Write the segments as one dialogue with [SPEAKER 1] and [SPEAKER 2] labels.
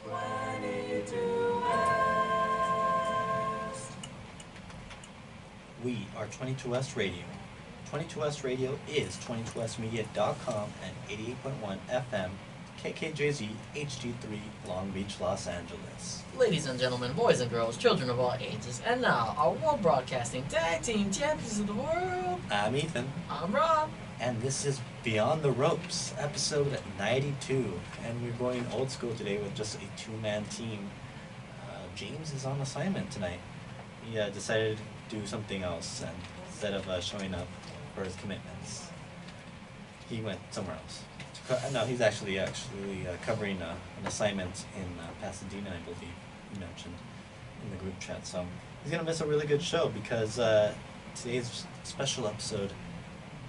[SPEAKER 1] 22 West. We are 22S Radio. 22S Radio is 22smedia.com and 88.1 FM, KKJZ HD3, Long Beach, Los Angeles.
[SPEAKER 2] Ladies and gentlemen, boys and girls, children of all ages, and now our World Broadcasting Tag Team Champions of the World.
[SPEAKER 1] I'm Ethan.
[SPEAKER 2] I'm Rob.
[SPEAKER 1] And this is Beyond the Ropes, episode 92. And we're going old school today with just a two-man team. James is on assignment tonight. He decided to do something else, and instead of showing up for his commitments, he went somewhere else. No, he's actually covering an assignment in Pasadena, I believe he mentioned in the group chat. So he's going to miss a really good show because today's special episode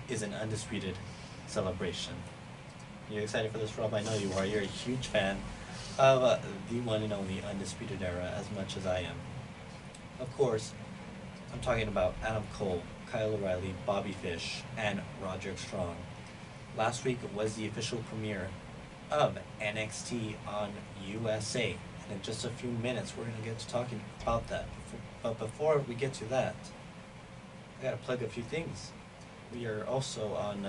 [SPEAKER 1] is an undisputed celebration. You excited for this, Rob? I know you are. You're a huge fan of the one and only Undisputed Era as much as I am. Of course, I'm talking about Adam Cole, Kyle O'Reilly, Bobby Fish, and Roderick Strong. Last week was the official premiere of NXT on USA, and in just a few minutes we're going to get to talking about that. But before we get to that, I got to plug a few things. We are also on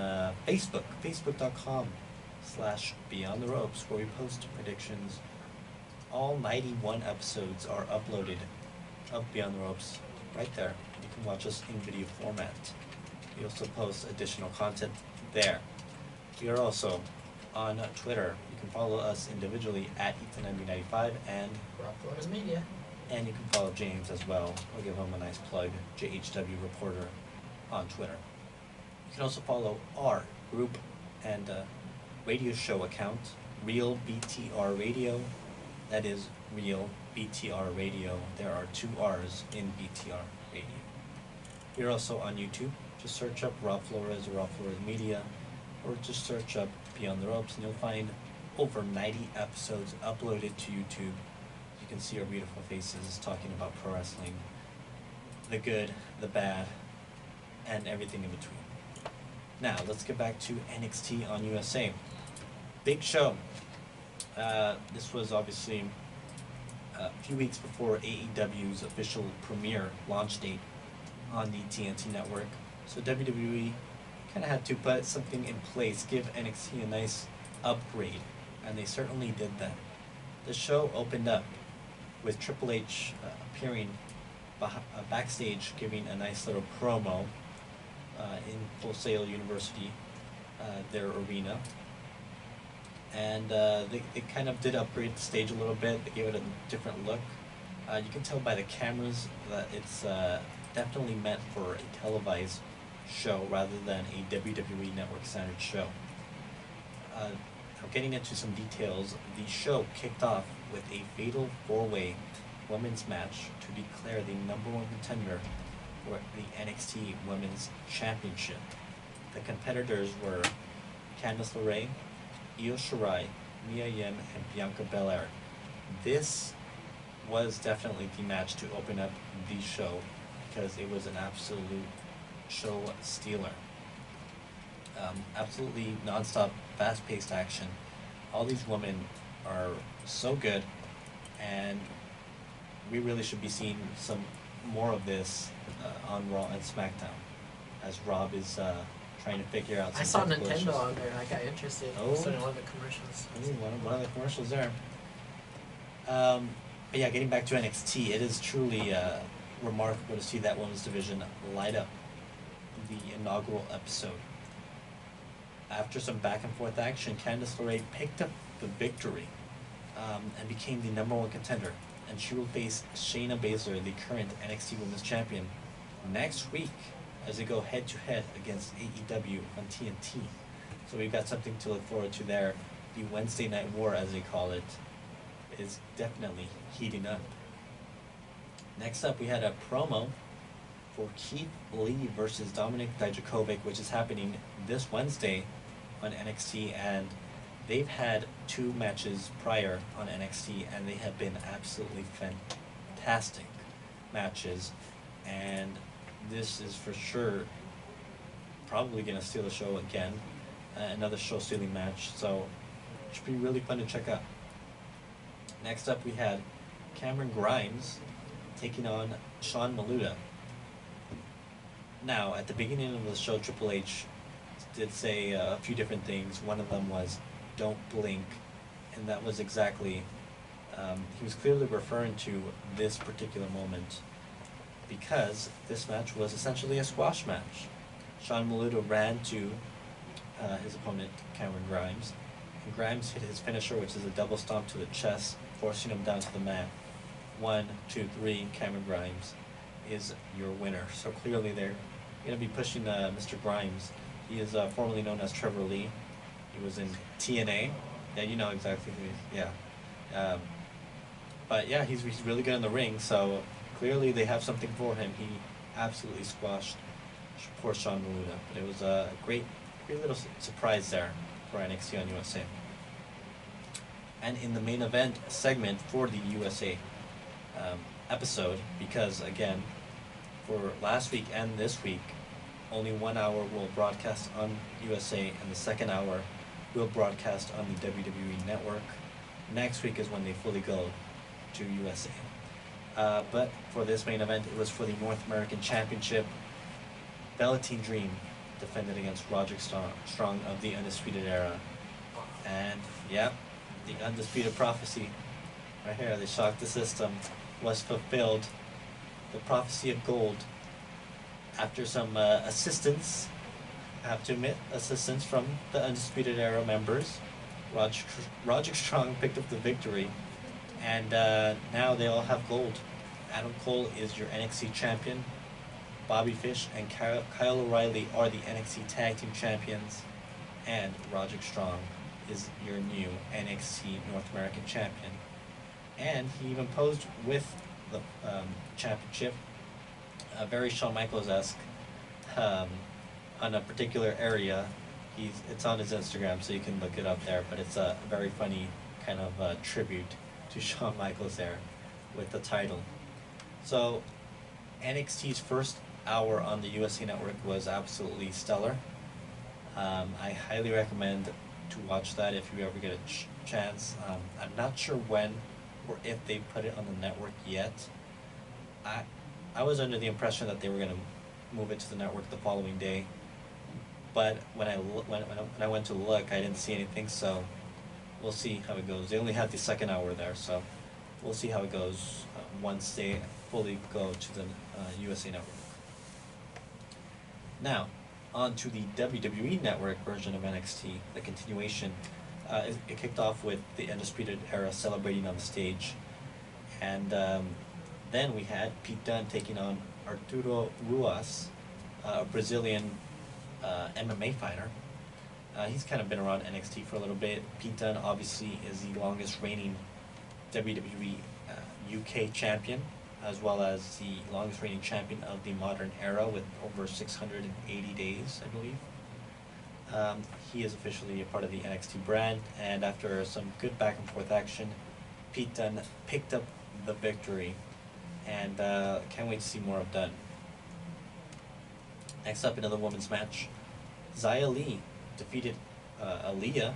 [SPEAKER 1] Facebook, facebook.com/Beyond the Ropes, where we post predictions. All 91 episodes are uploaded of Beyond the Ropes right there. You can watch us in video format. We also post additional content there. We are also on Twitter. You can follow us individually at EthanMB95 and
[SPEAKER 2] Flores Media.
[SPEAKER 1] And you can follow James as well. I'll give him a nice plug, JHW Reporter on Twitter. You can also follow our group and radio show account, Real BTR Radio. That is Real BTR Radio. There are 2 R's in BTR Radio. We're also on YouTube. Just search up Rob Flores or Rob Flores Media, or just search up Beyond the Ropes, and you'll find over 90 episodes uploaded to YouTube. You can see our beautiful faces talking about pro wrestling, the good, the bad, and everything in between. Now, let's get back to NXT on USA. Big show. This was obviously a few weeks before AEW's official premiere launch date on the TNT network. So WWE kind of had to put something in place, give NXT a nice upgrade, and they certainly did that. The show opened up with Triple H appearing backstage, giving a nice little promo in Full Sail University, their arena. And they kind of did upgrade the stage a little bit. They gave it a different look. You can tell by the cameras that it's definitely meant for a televised show rather than a WWE Network standard show. Now getting into some details, the show kicked off with a fatal 4-way women's match to declare the #1 contender for the NXT Women's Championship. The competitors were Candice LeRae, Io Shirai, Mia Yim, and Bianca Belair. This was definitely the match to open up the show because it was an absolute show stealer. Absolutely non-stop, fast-paced action. All these women are so good, and we really should be seeing some more of this on Raw and SmackDown, as Rob is trying to figure out some
[SPEAKER 2] I saw
[SPEAKER 1] technical
[SPEAKER 2] Nintendo
[SPEAKER 1] issues.
[SPEAKER 2] on there and I got interested.
[SPEAKER 1] Oh.
[SPEAKER 2] So one of the commercials.
[SPEAKER 1] One of the commercials there. But yeah, getting back to NXT, it is truly remarkable to see that women's division light up the inaugural episode. After some back and forth action, Candice LeRae picked up the victory and became the #1 contender. And she will face Shayna Baszler, the current NXT Women's Champion, next week as they go head-to-head against AEW on TNT. So we've got something to look forward to there. The Wednesday Night War, as they call it, is definitely heating up. Next up, we had a promo for Keith Lee versus Dominik Dijakovic, which is happening this Wednesday on NXT, and they've had 2 matches prior on NXT, and they have been absolutely fantastic matches, and this is for sure probably going to steal the show again, another show-stealing match, so it should be really fun to check out. Next up, we had Cameron Grimes taking on Sean Maluda. Now, at the beginning of the show, Triple H did say a few different things. One of them was, "Don't blink," and that was exactly. He was clearly referring to this particular moment because this match was essentially a squash match. Sean Maluda ran to his opponent, Cameron Grimes, and Grimes hit his finisher, which is a double stomp to the chest, forcing him down to the mat. 1, 2, 3, Cameron Grimes is your winner. So clearly they're going to be pushing Mr. Grimes. He is formerly known as Trevor Lee. He was in TNA. Yeah, you know exactly who he is. Yeah. But yeah, he's really good in the ring, so clearly they have something for him. He absolutely squashed poor Sean Maluda. But it was a great little surprise there for NXT on USA. And in the main event segment for the USA episode, because again, for last week and this week, only 1 hour will broadcast on USA, and the second hour will broadcast on the WWE Network. Next week is when they fully go to USA. But for this main event, it was for the North American Championship. Velveteen Dream defended against Roderick Strong of the Undisputed Era. And, yeah, the Undisputed Prophecy, right here, they shocked the system, was fulfilled. The Prophecy of Gold, after some assistance, I have to admit, assistance from the Undisputed Era members, Roderick Strong picked up the victory, and now they all have gold. Adam Cole is your NXT champion. Bobby Fish and Kyle O'Reilly are the NXT Tag Team Champions, and Roderick Strong is your new NXT North American Champion. And he even posed with the championship, very Shawn Michaels-esque, on a particular area. It's on his Instagram, so you can look it up there, but it's a very funny kind of tribute to Shawn Michaels there with the title. So NXT's first hour on the USA Network was absolutely stellar. I highly recommend to watch that if you ever get a chance. I'm not sure when or if they put it on the network yet. I was under the impression that they were going to move it to the network the following day, but when I went to look, I didn't see anything, so we'll see how it goes. They only had the second hour there, so we'll see how it goes once they fully go to the USA Network. Now, on to the WWE Network version of NXT, the continuation. It kicked off with the Undisputed Era celebrating on the stage, and then we had Pete Dunne taking on Arturo Ruas, a Brazilian MMA fighter. He's kind of been around NXT for a little bit. Pete Dunne obviously is the longest reigning WWE UK champion, as well as the longest reigning champion of the modern era with over 680 days, I believe. He is officially a part of the NXT brand, and after some good back and forth action, Pete Dunne picked up the victory, and can't wait to see more of Dunne. Next up, another women's match. Xia Li defeated Aaliyah,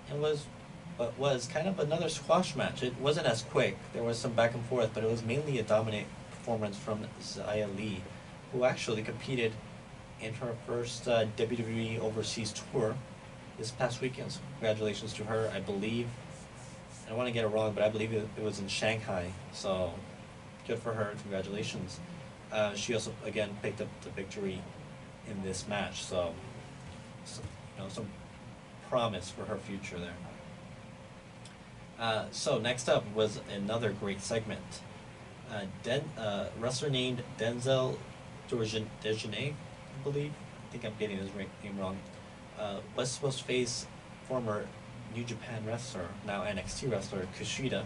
[SPEAKER 1] and was kind of another squash match. It wasn't as quick. There was some back and forth, but it was mainly a dominant performance from Xia Li, who actually competed in her first WWE overseas tour this past weekend. So congratulations to her. I believe, I don't want to get it wrong, but I believe it was in Shanghai. So good for her. Congratulations. She also again picked up the victory in this match. So some promise for her future there. So next up was another great segment. Wrestler named Denzel Dejanay, I believe. I think I'm getting his name wrong. Was supposed to face former New Japan wrestler, now NXT wrestler, Kushida,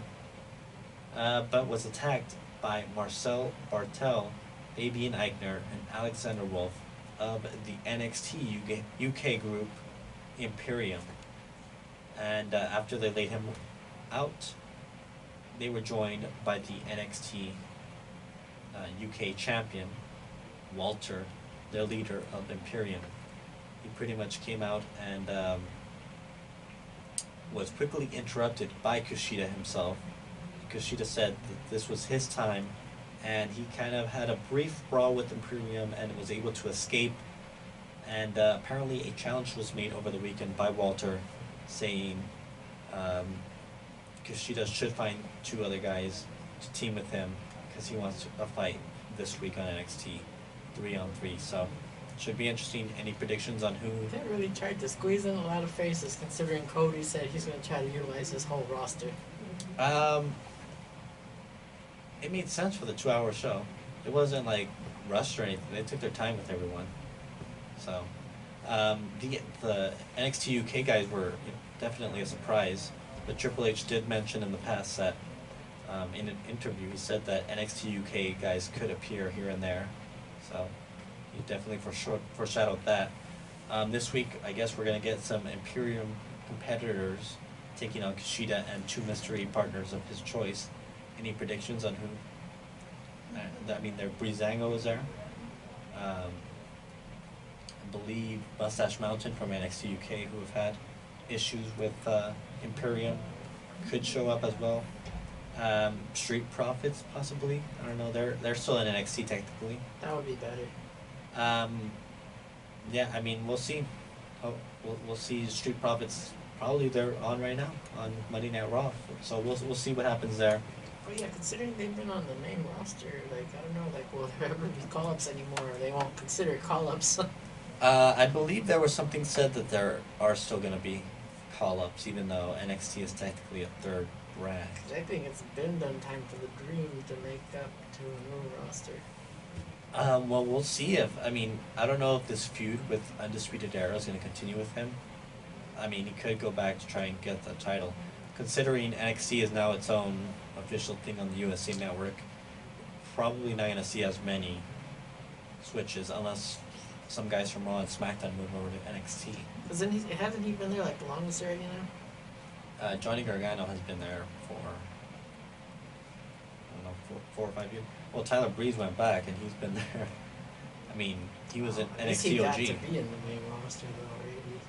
[SPEAKER 1] but was attacked by Marcel Bartel, Fabian Eichner, and Alexander Wolf of the NXT UK group Imperium. And after they laid him out, they were joined by the NXT UK champion, Walter, the leader of Imperium. He pretty much came out and was quickly interrupted by Kushida himself, Kushida said that this was his time, and he kind of had a brief brawl with Imperium and was able to escape. And apparently, a challenge was made over the weekend by Walter, saying Kushida should find 2 other guys to team with him because he wants a fight this week on NXT, 3-on-3. So, should be interesting. Any predictions on who?
[SPEAKER 2] They really tried to squeeze in a lot of faces, considering Cody said he's going to try to utilize his whole roster.
[SPEAKER 1] It made sense for the 2-hour show. It wasn't like rushed or anything. They took their time with everyone. So, the NXT UK guys were definitely a surprise. But Triple H did mention in the past that in an interview he said that NXT UK guys could appear here and there. So he definitely foreshadowed that. This week, I guess we're going to get some Imperium competitors taking on Kushida and 2 mystery partners of his choice. Any predictions on who? I mean, Breezango is there. I believe Mustache Mountain from NXT UK, who have had issues with Imperium, could show up as well. Street Profits, possibly. I don't know. They're still in NXT technically.
[SPEAKER 2] That would be better.
[SPEAKER 1] Yeah, I mean, we'll see. We'll see. Street Profits, probably they're on right now on Monday Night Raw. So we'll see what happens there.
[SPEAKER 2] Oh yeah, considering they've been on the main roster, like, I don't know, like, will there ever be call-ups anymore, or they won't consider call-ups?
[SPEAKER 1] I believe there was something said that there are still going to be call-ups, even though NXT is technically a 3rd brand.
[SPEAKER 2] I think it's been done time for the Dream to make up to a new roster.
[SPEAKER 1] Well, we'll see if, I mean, I don't know if this feud with Undisputed Era is going to continue with him. I mean, he could go back to try and get the title. Considering NXT is now its own official thing on the USA Network, probably not going to see as many switches unless some guys from Raw and SmackDown move over to NXT.
[SPEAKER 2] Hasn't he been there, like, the longest already now?
[SPEAKER 1] Johnny Gargano has been there for, I don't know, 4 or 5 years. Well, Tyler Breeze went back, and he's been there. I mean, he was in
[SPEAKER 2] At least
[SPEAKER 1] NXT
[SPEAKER 2] he
[SPEAKER 1] OG.
[SPEAKER 2] got to be in the main roster, though, already.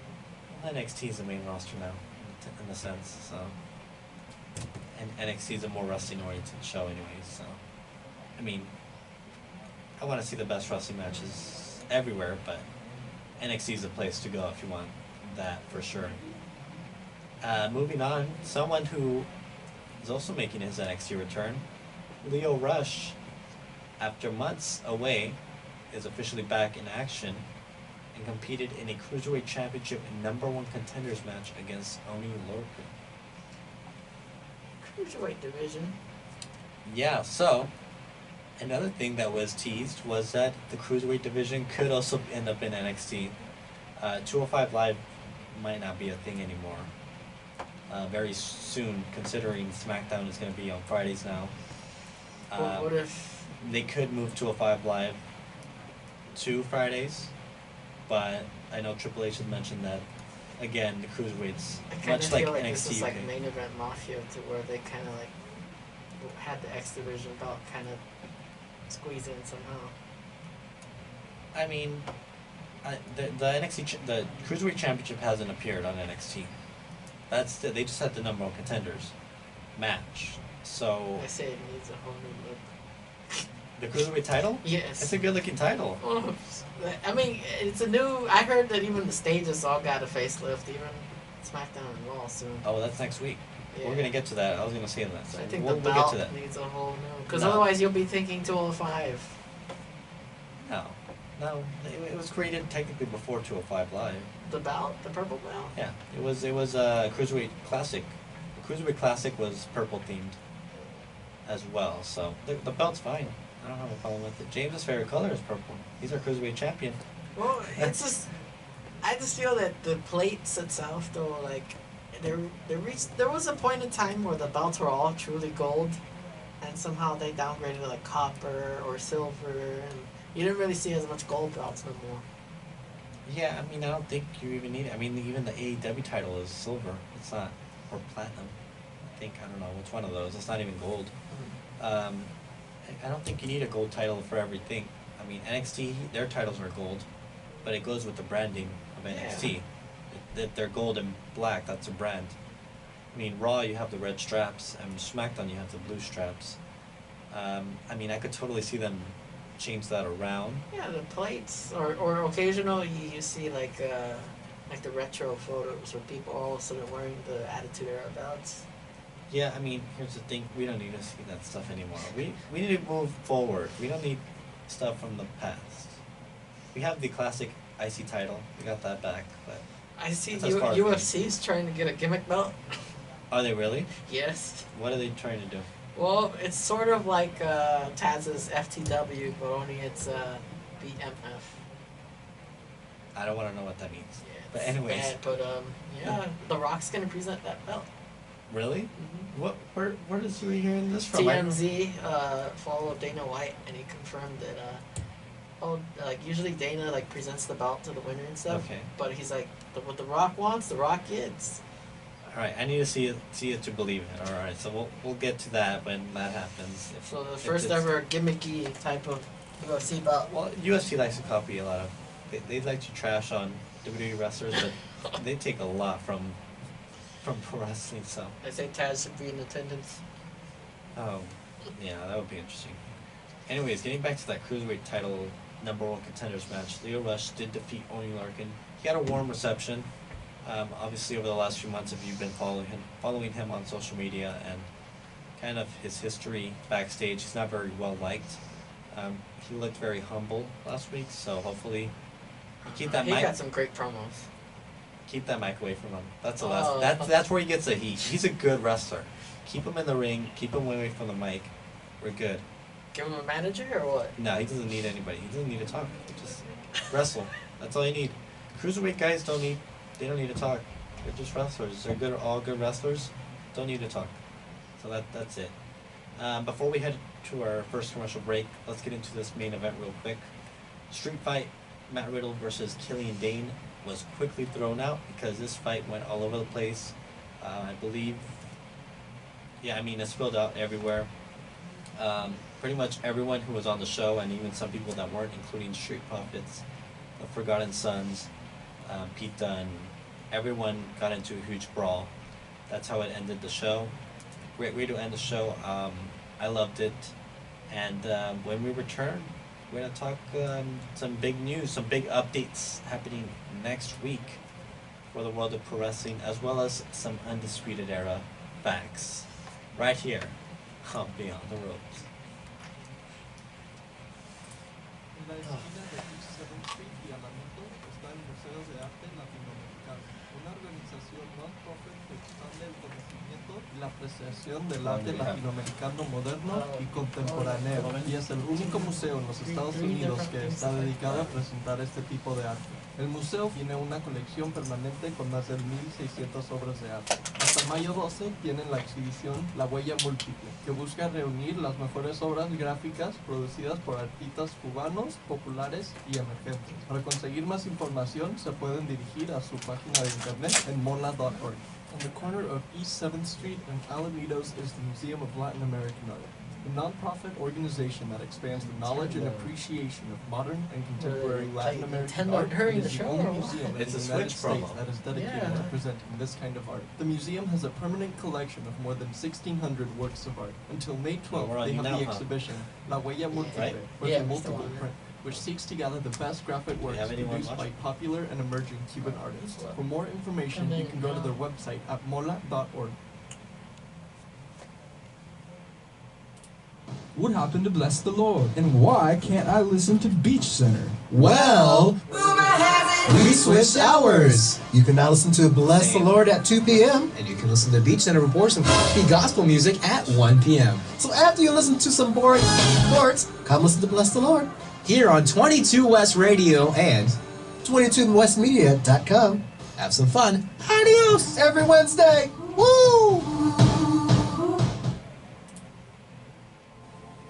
[SPEAKER 1] Well, NXT is the main roster now, in a sense, so. And NXT is a more wrestling-oriented show anyways, so. I mean, I want to see the best wrestling matches everywhere, but NXT is the place to go if you want that, for sure. Moving on, someone who is also making his NXT return, Lio Rush, after months away, is officially back in action and competed in a Cruiserweight Championship #1 contenders match against Oni Lorcan.
[SPEAKER 2] Cruiserweight division.
[SPEAKER 1] Yeah, so another thing that was teased was that the Cruiserweight division could also end up in NXT. 205 Live might not be a thing anymore. Very soon, considering SmackDown is going to be on Fridays now.
[SPEAKER 2] What if
[SPEAKER 1] They could move 205 Live to Fridays, but I know Triple H has mentioned that, again, the Cruiserweights,
[SPEAKER 2] I kind
[SPEAKER 1] much
[SPEAKER 2] of
[SPEAKER 1] like
[SPEAKER 2] feel like
[SPEAKER 1] NXT
[SPEAKER 2] this is
[SPEAKER 1] UK.
[SPEAKER 2] like main event Mafia, to where they kind of like had the X division belt kind of squeezed in somehow.
[SPEAKER 1] I mean, the NXT, the Cruiserweight Championship hasn't appeared on NXT. They just had the #1 contenders match. So
[SPEAKER 2] I say it needs a whole new look.
[SPEAKER 1] the Cruiserweight title?
[SPEAKER 2] Yes.
[SPEAKER 1] It's a good-looking title.
[SPEAKER 2] Oh, I mean, it's a new. I heard that even the stages all got a facelift, even SmackDown and Raw soon.
[SPEAKER 1] Oh, that's next week.
[SPEAKER 2] Yeah.
[SPEAKER 1] We're gonna get to that. I was gonna say that.
[SPEAKER 2] So
[SPEAKER 1] So
[SPEAKER 2] I think
[SPEAKER 1] we'll
[SPEAKER 2] the
[SPEAKER 1] get
[SPEAKER 2] belt
[SPEAKER 1] to that.
[SPEAKER 2] needs a whole new. Because
[SPEAKER 1] No.
[SPEAKER 2] otherwise, you'll be thinking 205.
[SPEAKER 1] No, it was created technically before 205 Live.
[SPEAKER 2] The belt, the purple belt.
[SPEAKER 1] Yeah, it was a Cruiserweight Classic. The Cruiserweight Classic was purple themed as well, so the belt's fine. I don't have a problem with it. James's favorite color is purple. He's our Cruiserweight champion.
[SPEAKER 2] Well, it's just. I just feel that the plates itself, though, like there was a point in time where the belts were all truly gold, and somehow they downgraded to like copper or silver, and you didn't really see as much gold belts no more.
[SPEAKER 1] Yeah, I mean, I don't think you even need it. I mean, even the AEW title is silver. It's not, or platinum. I think, I don't know, it's one of those. It's not even gold. I don't think you need a gold title for everything. I mean, NXT, their titles are gold, but it goes with the branding of NXT. That they're gold and black, that's a brand. I mean, Raw, you have the red straps, and SmackDown, you have the blue straps. I mean, I could totally see them change that around.
[SPEAKER 2] Yeah, the plates, or occasionally you see like the retro photos where people are all of a sudden wearing the Attitude Era belts.
[SPEAKER 1] Yeah, I mean, here's the thing: we don't need to see that stuff anymore. We need to move forward. We don't need stuff from the past. We have the classic IC title. We got that back, but
[SPEAKER 2] I see
[SPEAKER 1] that's as far as we-
[SPEAKER 2] UFC's trying to get a gimmick belt.
[SPEAKER 1] Are they really?
[SPEAKER 2] Yes.
[SPEAKER 1] What are they trying to do?
[SPEAKER 2] Well, it's sort of like Taz's FTW, but only it's BMF.
[SPEAKER 1] I don't want to know what that means.
[SPEAKER 2] Yeah,
[SPEAKER 1] But
[SPEAKER 2] it's
[SPEAKER 1] anyways.
[SPEAKER 2] bad, but yeah, The Rock's gonna present that belt.
[SPEAKER 1] Really?
[SPEAKER 2] Mm-hmm.
[SPEAKER 1] What? Where is he hearing this from?
[SPEAKER 2] TMZ followed Dana White, and he confirmed that like usually Dana like presents the belt to the winner and stuff.
[SPEAKER 1] Okay.
[SPEAKER 2] But he's like, what The Rock wants, The Rock gets.
[SPEAKER 1] All right, I need to see it to believe it. All right, so we'll get to that when that happens.
[SPEAKER 2] So the first ever gimmicky type of UFC belt.
[SPEAKER 1] Well, UFC likes to copy a lot of. They like to trash on WWE wrestlers, but they take a lot from pro wrestling. So.
[SPEAKER 2] I say Taz should be in attendance.
[SPEAKER 1] Oh, yeah, that would be interesting. Anyways, getting back to that cruiserweight title #1 contenders match, Leo Rush did defeat Oney Larkin. He had a warm reception. Obviously, over the last few months, if you've been following him on social media and kind of his history backstage, he's not very well liked. He looked very humble last week, so hopefully you keep that
[SPEAKER 2] He
[SPEAKER 1] mic.
[SPEAKER 2] got some great promos.
[SPEAKER 1] Keep that mic away from him. That's the last. That's where he gets the heat. He's a good wrestler. Keep him in the ring. Keep him away from the mic. We're good.
[SPEAKER 2] Give him a manager or what?
[SPEAKER 1] No, he doesn't need anybody. He doesn't need to talk. Just wrestle. That's all you need. Cruiserweight guys don't need to talk. They're just wrestlers. They're good. All good wrestlers. Don't need to talk. So that's it. Before we head to our first commercial break, let's get into this main event real quick. Street fight: Matt Riddle versus Killian Dane was quickly thrown out because this fight went all over the place. I believe. Yeah, I mean it spilled out everywhere. Pretty much everyone who was on the show, and even some people that weren't, including Street Profits, the Forgotten Sons, Pete Dunne, everyone got into a huge brawl. That's how it ended the show. Great way to end the show. I loved it. And when we return, we're going to talk some big news, some big updates happening next week for the world of pro wrestling, as well as some Undisputed Era facts. Right here on Beyond the Ropes.
[SPEAKER 3] En la esquina de East 7th Street y Alamito está el Museo de Arte Latinoamericano, una organización non-profit que expande el conocimiento y la apreciación del arte latinoamericano moderno y contemporáneo, y es el único museo en los Estados Unidos que está dedicado a presentar este tipo de arte. El museo tiene una colección permanente con más de 1,600 obras de arte. Hasta mayo 12 tienen la exhibición La Huella Múltiple, que busca reunir las mejores obras gráficas producidas por artistas cubanos, populares y emergentes. Para conseguir más información se pueden dirigir a su página de internet en mola.org. On the corner of East 7th Street and Alamitos is the Museum of Latin American Art, a non-profit organization that expands the knowledge and appreciation of modern and contemporary Latin American
[SPEAKER 2] Nintendo
[SPEAKER 3] art.
[SPEAKER 2] during
[SPEAKER 3] It
[SPEAKER 2] the
[SPEAKER 3] is
[SPEAKER 2] show
[SPEAKER 3] the only
[SPEAKER 2] or what?
[SPEAKER 3] museum in
[SPEAKER 1] It's
[SPEAKER 3] the
[SPEAKER 1] a
[SPEAKER 3] United
[SPEAKER 1] Switch
[SPEAKER 3] States
[SPEAKER 1] promo.
[SPEAKER 3] that is dedicated
[SPEAKER 2] Yeah.
[SPEAKER 3] to presenting this kind of art. The museum has a permanent collection of more than 1,600 works of art. Until May 12th,
[SPEAKER 1] we're on
[SPEAKER 3] they
[SPEAKER 1] you
[SPEAKER 3] have
[SPEAKER 1] now,
[SPEAKER 3] the
[SPEAKER 1] huh?
[SPEAKER 3] exhibition La Huella Múltiple,
[SPEAKER 1] Right?
[SPEAKER 3] or
[SPEAKER 2] Yeah,
[SPEAKER 3] the
[SPEAKER 2] Mr.
[SPEAKER 3] multiple
[SPEAKER 2] Wagner.
[SPEAKER 3] print, which seeks together the best graphic works
[SPEAKER 1] have anyone
[SPEAKER 3] produced by
[SPEAKER 1] watching?
[SPEAKER 3] popular and emerging Cuban artists. For more information, you can go to their website at mola.org.
[SPEAKER 4] What happened to Bless the Lord? And why can't I listen to Beach Center?
[SPEAKER 5] Well, we switched hours. You can now listen to Bless the Lord at 2 p.m.
[SPEAKER 6] And you can listen to Beach Center reports and funky gospel music at 1 p.m.
[SPEAKER 5] So after you listen to some boring sports, come listen to Bless the Lord.
[SPEAKER 6] Here on 22 West Radio and
[SPEAKER 5] 22westmedia.com.
[SPEAKER 6] have some fun.
[SPEAKER 5] Adios every Wednesday. Woo!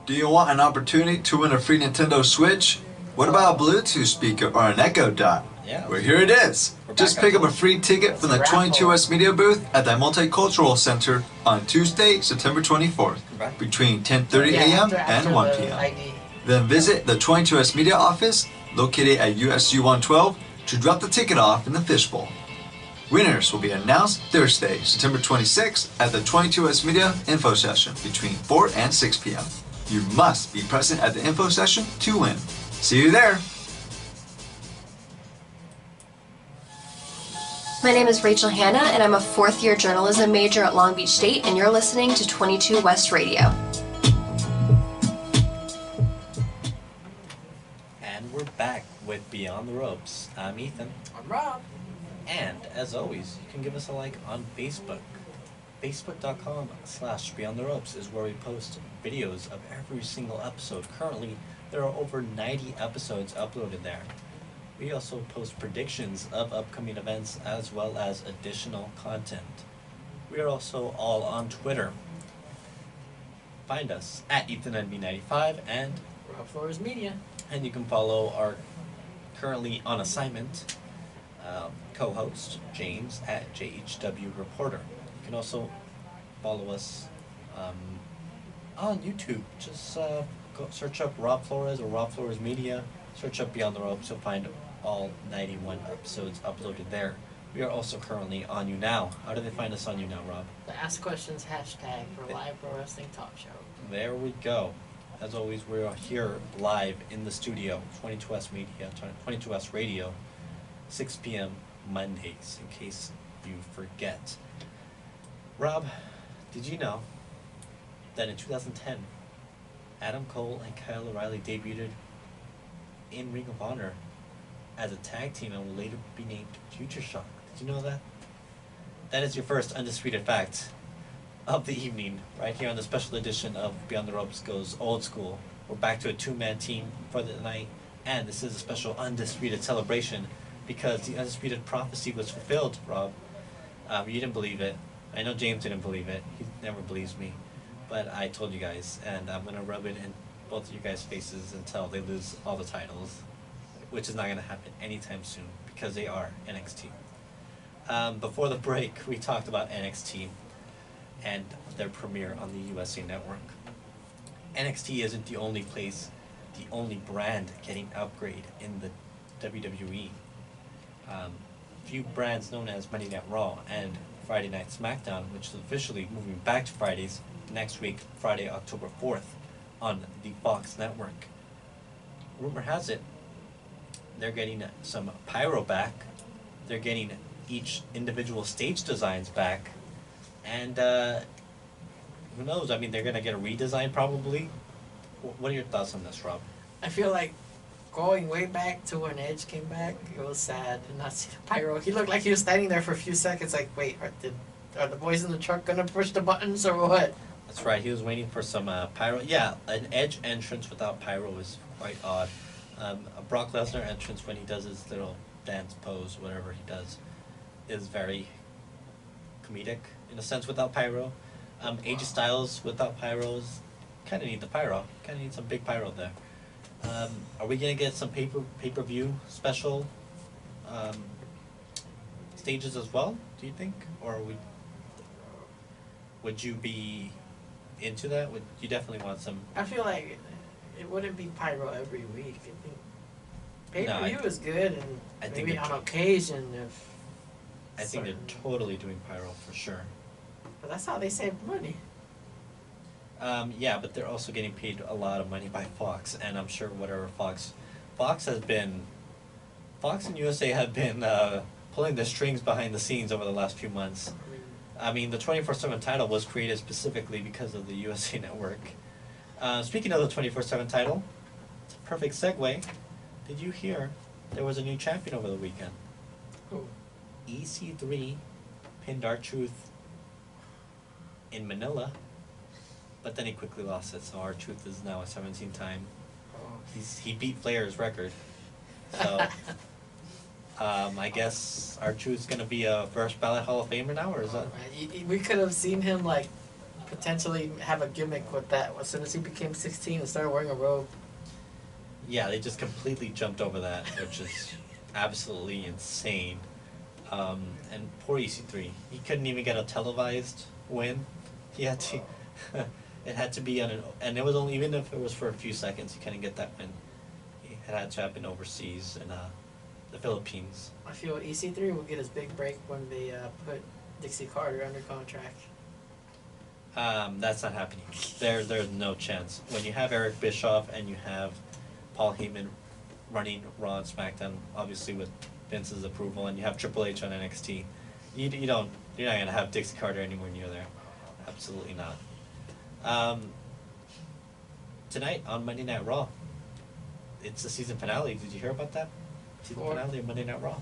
[SPEAKER 7] Do you want an opportunity to win a free Nintendo Switch? What about a Bluetooth speaker or an Echo Dot?
[SPEAKER 1] Yeah.
[SPEAKER 7] Well, here it is. Just pick up a free ticket from the 22S Media booth at the Multicultural Center on Tuesday, September 24th, between 10:30 a.m. and 1 p.m. Then visit the 22S Media office, located at USU 112, to drop the ticket off in the fishbowl. Winners will be announced Thursday, September 26th at the 22S Media Info Session between 4 and 6 p.m. You must be present at the info session to win. See you there!
[SPEAKER 8] My name is Rachel Hanna, and I'm a fourth-year journalism major at Long Beach State, and you're listening to 22 West Radio.
[SPEAKER 1] And we're back with Beyond the Ropes. I'm Ethan.
[SPEAKER 2] I'm Rob.
[SPEAKER 1] And, as always, you can give us a like on Facebook. Facebook.com/Beyond the Ropes is where we post videos of every single episode. Currently, there are over 90 episodes uploaded there. We also post predictions of upcoming events as well as additional content. We are also all on Twitter. Find us at EthanNB95 and
[SPEAKER 2] Rob Flores Media.
[SPEAKER 1] And you can follow our currently on assignment co-host, James, at JHW Reporter. You can also follow us on YouTube. Just go search up Rob Flores or Rob Flores Media. Search up Beyond the Ropes. You'll find all 91 episodes uploaded there. We are also currently on You Now. How do they find us on You Now, Rob?
[SPEAKER 2] The Ask Questions hashtag for Live Pro Wrestling Talk Show.
[SPEAKER 1] There we go. As always, we are here live in the studio, 22S Media, 22S Radio, 6 p.m. Mondays, in case you forget. Rob, did you know that in 2010, Adam Cole and Kyle O'Reilly debuted in Ring of Honor as a tag team and will later be named Future Shock? Did you know that? That is your first undisputed fact of the evening, right here on the special edition of Beyond the Ropes Goes Old School. We're back to a two-man team for the night, and this is a special undisputed celebration because the undisputed prophecy was fulfilled, Rob. You didn't believe it. I know James didn't believe it. He never believes me. But I told you guys, and I'm going to rub it in both of you guys' faces until they lose all the titles, which is not going to happen anytime soon because they are NXT. Before the break, we talked about NXT and their premiere on the USA Network. NXT isn't the only place, the only brand getting upgrade in the WWE. Few brands known as Monday Night Raw and Friday Night SmackDown, which is officially moving back to Fridays next week, Friday, October 4th, on the Fox Network. Rumor has it, they're getting some pyro back, they're getting each individual stage designs back, and who knows, I mean, they're going to get a redesign probably. What are your thoughts on this, Rob?
[SPEAKER 2] I feel like going way back to when Edge came back, it was sad to not see the pyro. He looked like he was standing there for a few seconds like, wait, are the boys in the truck going to push the buttons or what?
[SPEAKER 1] That's right, he was waiting for some pyro. Yeah, an Edge entrance without pyro is quite odd. A Brock Lesnar entrance when he does his little dance pose, whatever he does, is very comedic in a sense without pyro. AJ Styles without pyros, kind of need the pyro. Kind of need some big pyro there. Are we gonna get some pay-per-view special stages as well? Do you think, or would you be into that? Would you definitely want some?
[SPEAKER 2] I feel like it wouldn't be pyro every week. I think pay-per-view is good, and maybe on occasion if.
[SPEAKER 1] I think they're totally doing pyro for sure.
[SPEAKER 2] But that's how they save money.
[SPEAKER 1] Yeah, but they're also getting paid a lot of money by Fox, and I'm sure whatever Fox and USA have been pulling the strings behind the scenes over the last few months. I mean, the 24/7 title was created specifically because of the USA Network. Speaking of the 24/7 title, it's a perfect segue. Did you hear there was a new champion over the weekend?
[SPEAKER 2] Who?
[SPEAKER 1] EC3 pinned R-Truth in Manila, but then he quickly lost it, so R-Truth is now a 17-time. He beat Flair's record. So I guess R-Truth's going to be a first ballot Hall of Famer now, or is that?
[SPEAKER 2] We could have seen him like potentially have a gimmick with that as soon as he became 16 and started wearing a robe.
[SPEAKER 1] Yeah, they just completely jumped over that, which is absolutely insane. And poor EC3, he couldn't even get a televised win. He had to, it had to be on and it was only, even if it was for a few seconds, he couldn't get that win. It had to happen overseas in the Philippines.
[SPEAKER 2] I feel EC3 will get his big break when they put Dixie Carter under contract.
[SPEAKER 1] That's not happening. There's no chance. When you have Eric Bischoff and you have Paul Heyman running Raw and SmackDown, obviously with Vince's approval, and you have Triple H on NXT, you're not gonna have Dixie Carter anywhere near there. Absolutely not. Tonight on Monday Night Raw, it's the season finale. Did you hear about that? Season finale of Monday Night Raw.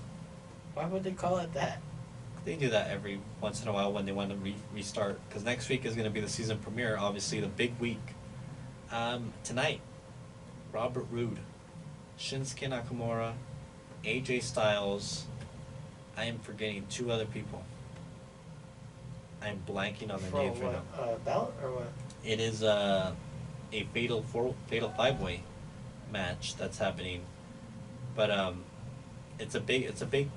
[SPEAKER 2] Why would they call it that?
[SPEAKER 1] They do that every once in a while when they want to restart. Because next week is going to be the season premiere, obviously the big week. Tonight, Robert Roode, Shinsuke Nakamura, AJ Styles. I am forgetting 2 other people. I am blanking on their names right now.
[SPEAKER 2] Belt or what?
[SPEAKER 1] It is a fatal 5-way match that's happening, but it's a big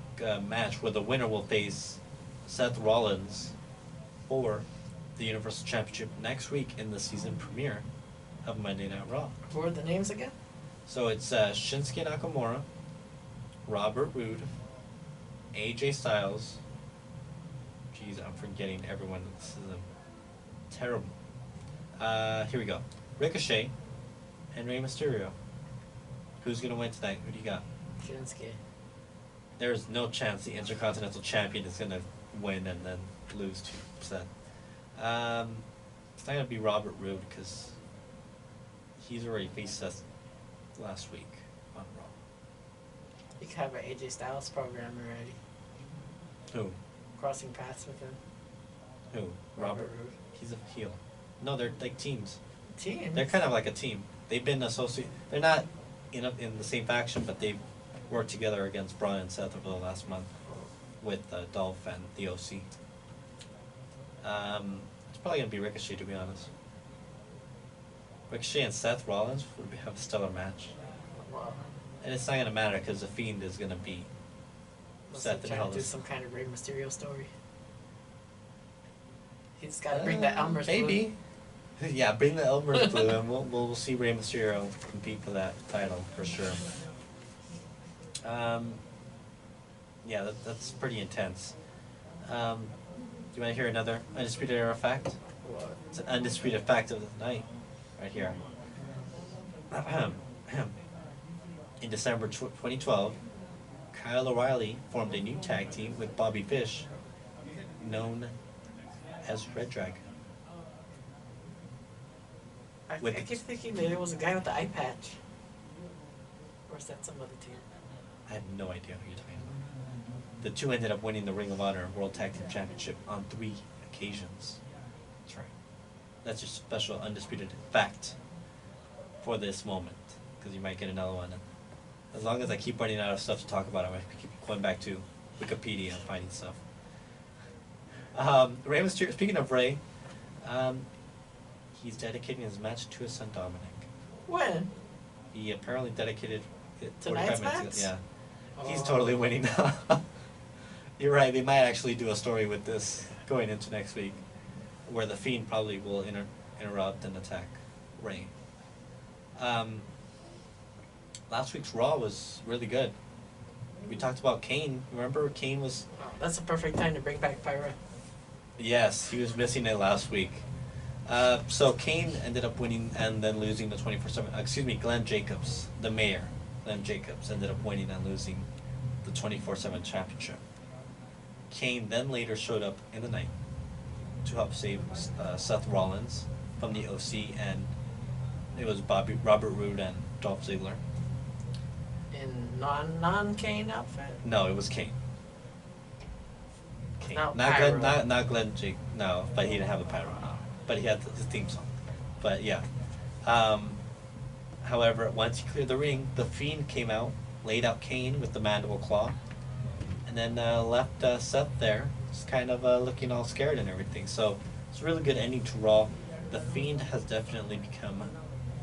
[SPEAKER 1] match where the winner will face Seth Rollins for the Universal Championship next week in the season premiere of Monday Night Raw.
[SPEAKER 2] What are the names again?
[SPEAKER 1] So it's Shinsuke Nakamura, Robert Roode, AJ Styles. Jeez, I'm forgetting everyone. This is terrible. Here we go. Ricochet and Rey Mysterio. Who's gonna win tonight? Who do you got?
[SPEAKER 2] Shinsuke.
[SPEAKER 1] There's no chance the Intercontinental Champion is gonna win and then lose to Seth. It's not gonna be Robert Roode because he's already faced Seth last week on Raw.
[SPEAKER 2] You could have an AJ Styles program already.
[SPEAKER 1] Who?
[SPEAKER 2] Crossing paths with him.
[SPEAKER 1] Who? Robert
[SPEAKER 2] Roode.
[SPEAKER 1] He's a heel. No, they're like teams.
[SPEAKER 2] Teams?
[SPEAKER 1] They're kind of like a team. They've been associated. They're not in the same faction, but they've worked together against Braun and Seth over the last month with Dolph and the OC. It's probably gonna be Ricochet, to be honest. Ricochet and Seth Rollins would have a stellar match,
[SPEAKER 2] Wow.
[SPEAKER 1] and it's not gonna matter because the Fiend is gonna beat Seth and
[SPEAKER 2] trying to do
[SPEAKER 1] Ellis.
[SPEAKER 2] some kind of Rey Mysterio story. He's got to bring the Elmer's
[SPEAKER 1] maybe. Yeah, bring the Elmer's Blue, and we'll see Rey Mysterio compete for that title for sure. Yeah, that's pretty intense. Do you want to hear another Undisputed Era fact?
[SPEAKER 2] What?
[SPEAKER 1] It's an undisputed fact of the night, right here. In December 2012, Kyle O'Reilly formed a new tag team with Bobby Fish, known as Red Dragon.
[SPEAKER 2] I keep thinking that it was a guy with the eye patch. Or is that some other team?
[SPEAKER 1] I have no idea who you're talking about. The two ended up winning the Ring of Honor World Tag Team Championship on 3 occasions. That's right. That's your special undisputed fact for this moment, because you might get another one. And as long as I keep running out of stuff to talk about, I might keep going back to Wikipedia and finding stuff. Rey Mysterio, speaking of Rey, he's dedicating his match to his son Dominic.
[SPEAKER 2] When?
[SPEAKER 1] He apparently dedicated it 45
[SPEAKER 2] Tonight's
[SPEAKER 1] minutes ago.
[SPEAKER 2] match?
[SPEAKER 1] Yeah. He's totally winning now. You're right, they might actually do a story with this going into next week, where the Fiend probably will interrupt and attack Rey. Last week's Raw was really good. We talked about Kane. Remember, Kane was...
[SPEAKER 2] Oh, that's a perfect time to bring back Pyra.
[SPEAKER 1] Yes, he was missing it last week. So Kane ended up winning and then losing the 24/7. Glenn Jacobs, the mayor, Glenn Jacobs, ended up winning and losing the 24/7 championship. Kane then later showed up in the night to help save Seth Rollins from the OC, and it was Robert Roode and Dolph Ziggler.
[SPEAKER 2] In non-Kane outfit?
[SPEAKER 1] No, it was Kane. Kane.
[SPEAKER 2] Not
[SPEAKER 1] Not
[SPEAKER 2] Pyro.
[SPEAKER 1] Glenn. Not Glenn. No, but he didn't have a pyro. No. But he had the theme song. But yeah. However, once he cleared the ring, the Fiend came out, laid out Kane with the mandible claw, and then left Seth there, just kind of looking all scared and everything. So it's a really good ending to Raw. The Fiend has definitely become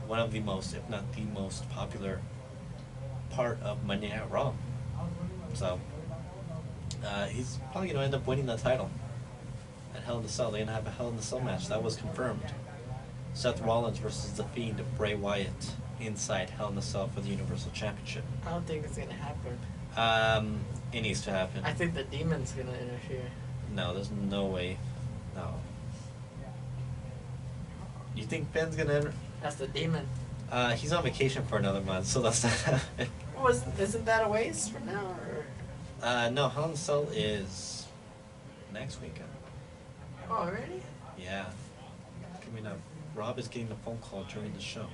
[SPEAKER 1] one of the most, if not the most popular part of Monday Night Raw. So he's probably going to end up winning the title at Hell in a Cell. They're going to have a Hell in a Cell match. That was confirmed. Seth Rollins versus the Fiend, Bray Wyatt, inside Hell in a Cell for the Universal Championship.
[SPEAKER 2] I don't think it's going to happen.
[SPEAKER 1] It needs to happen.
[SPEAKER 2] I think the demon's gonna interfere.
[SPEAKER 1] No, there's no way. No. You think Ben's gonna enter?
[SPEAKER 2] That's the demon.
[SPEAKER 1] He's on vacation for another month, so that's not happen.
[SPEAKER 2] Isn't that a waste from now? Or?
[SPEAKER 1] No, Hell in a Cell is next weekend.
[SPEAKER 2] Oh, already?
[SPEAKER 1] Yeah. Coming up. Rob is getting a phone call during the show.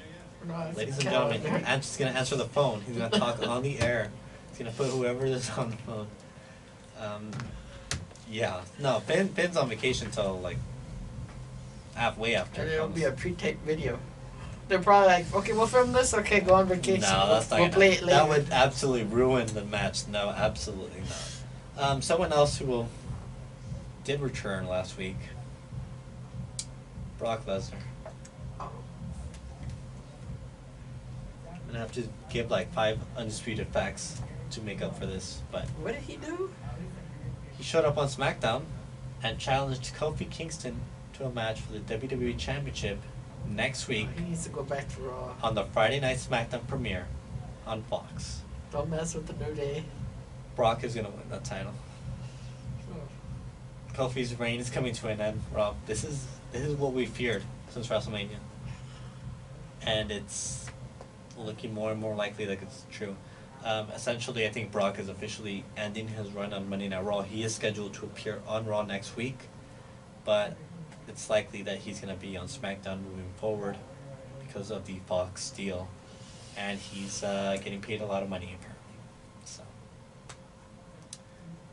[SPEAKER 2] No,
[SPEAKER 1] Ladies and gentlemen, he's gonna answer the phone. He's gonna talk on the air. He's gonna put whoever is on the phone. Yeah. No, Ben's on vacation till like halfway after.
[SPEAKER 2] And it'll be a pre-taped video. They're probably like, okay, we'll film this. Okay, go on vacation.
[SPEAKER 1] No, that's not
[SPEAKER 2] we'll play it later.
[SPEAKER 1] That would absolutely ruin the match. No, absolutely not. Someone else who did return last week. Brock Lesnar.
[SPEAKER 2] Oh.
[SPEAKER 1] I'm gonna have to give like 5 undisputed facts to make up for this, but
[SPEAKER 2] What did he do?
[SPEAKER 1] he showed up on SmackDown and challenged Kofi Kingston to a match for the WWE Championship next week
[SPEAKER 2] He needs to go back to Raw.
[SPEAKER 1] on the Friday Night SmackDown premiere on Fox.
[SPEAKER 2] Don't mess with the New Day.
[SPEAKER 1] Brock is gonna win that title. Kofi's reign is coming to an end, Rob. This is what we feared since WrestleMania, and it's looking more and more likely that it's true. Essentially, I think Brock is officially ending his run on Monday Night Raw. He is scheduled to appear on Raw next week, but it's likely that he's going to be on SmackDown moving forward because of the Fox deal, and he's getting paid a lot of money apparently. So,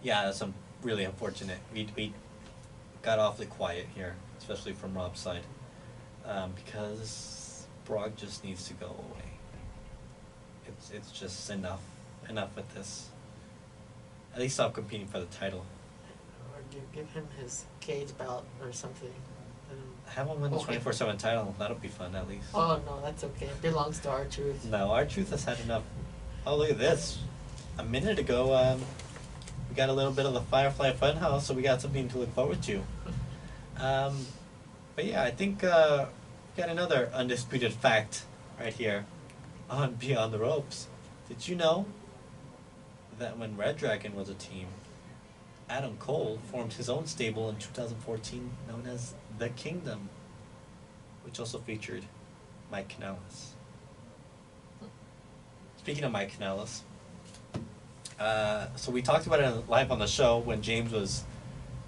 [SPEAKER 1] yeah, that's really unfortunate. We got awfully quiet here, especially from Rob's side, because Brock just needs to go away. It's just enough with this. At least stop competing for the title.
[SPEAKER 2] Or give him his cage belt or something.
[SPEAKER 1] Have him win the 24/7 title. That'll be fun at least.
[SPEAKER 2] Oh no, that's okay. It belongs to R-Truth.
[SPEAKER 1] No, R-Truth has had enough. Oh, look at this. A minute ago, we got a little bit of the Firefly Funhouse, so we got something to look forward to. But yeah, I think we got another undisputed fact right here on Beyond the Ropes. Did you know that when Red Dragon was a team, Adam Cole formed his own stable in 2014 known as The Kingdom, which also featured Mike Kanellis. Speaking of Mike Kanellis, so we talked about it live on the show when James was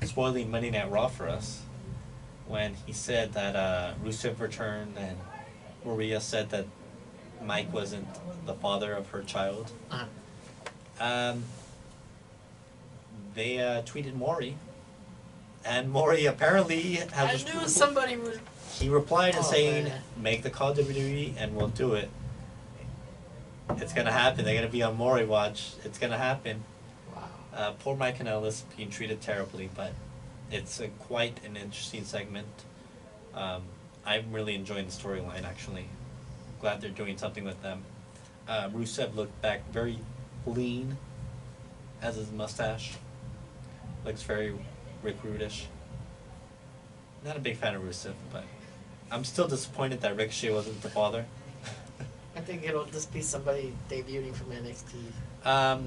[SPEAKER 1] spoiling Monday Night Raw for us, when he said that Rusev returned and Maria said that Mike wasn't the father of her child. They tweeted Maury, and Maury apparently has.
[SPEAKER 2] I knew somebody would.
[SPEAKER 1] He replied and saying,
[SPEAKER 2] man.
[SPEAKER 1] "Make the call WWE, and we'll do it. It's gonna happen. They're gonna be on Maury watch. It's gonna happen."
[SPEAKER 2] Wow.
[SPEAKER 1] Poor Mike Kanellis being treated terribly, but it's quite an interesting segment. I'm really enjoying the storyline actually. Glad they're doing something with them. Rusev looked back very lean, as his mustache. Looks very Rick Rude-ish. Not a big fan of Rusev, but I'm still disappointed that Ricochet wasn't the father.
[SPEAKER 2] I think it'll just be somebody debuting from NXT.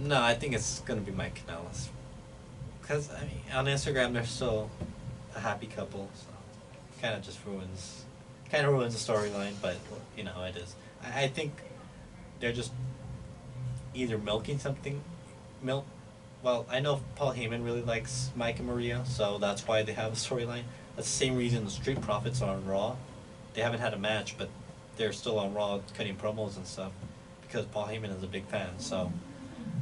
[SPEAKER 1] No, I think it's gonna be Mike Kanellis. Because I mean, on Instagram they're still a happy couple, so kind of just ruins the storyline. But you know it is. I think they're just either milking something, Well, I know Paul Heyman really likes Mike and Maria, so that's why they have a storyline. That's the same reason the Street Profits are on Raw. They haven't had a match, but they're still on Raw cutting promos and stuff because Paul Heyman is a big fan. So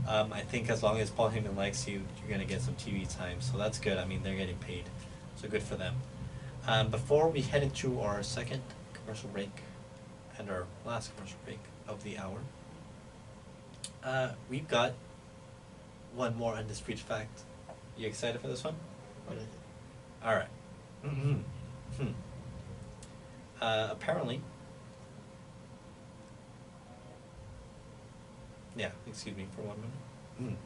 [SPEAKER 1] I think as long as Paul Heyman likes you, you're gonna get some TV time. So that's good. I mean, they're getting paid, so good for them. Before we head into our second commercial break and our last commercial break of the hour, we've got one more undisputed fact. You excited for this one?
[SPEAKER 2] What is it?
[SPEAKER 1] All right. Apparently, yeah. Excuse me for 1 minute.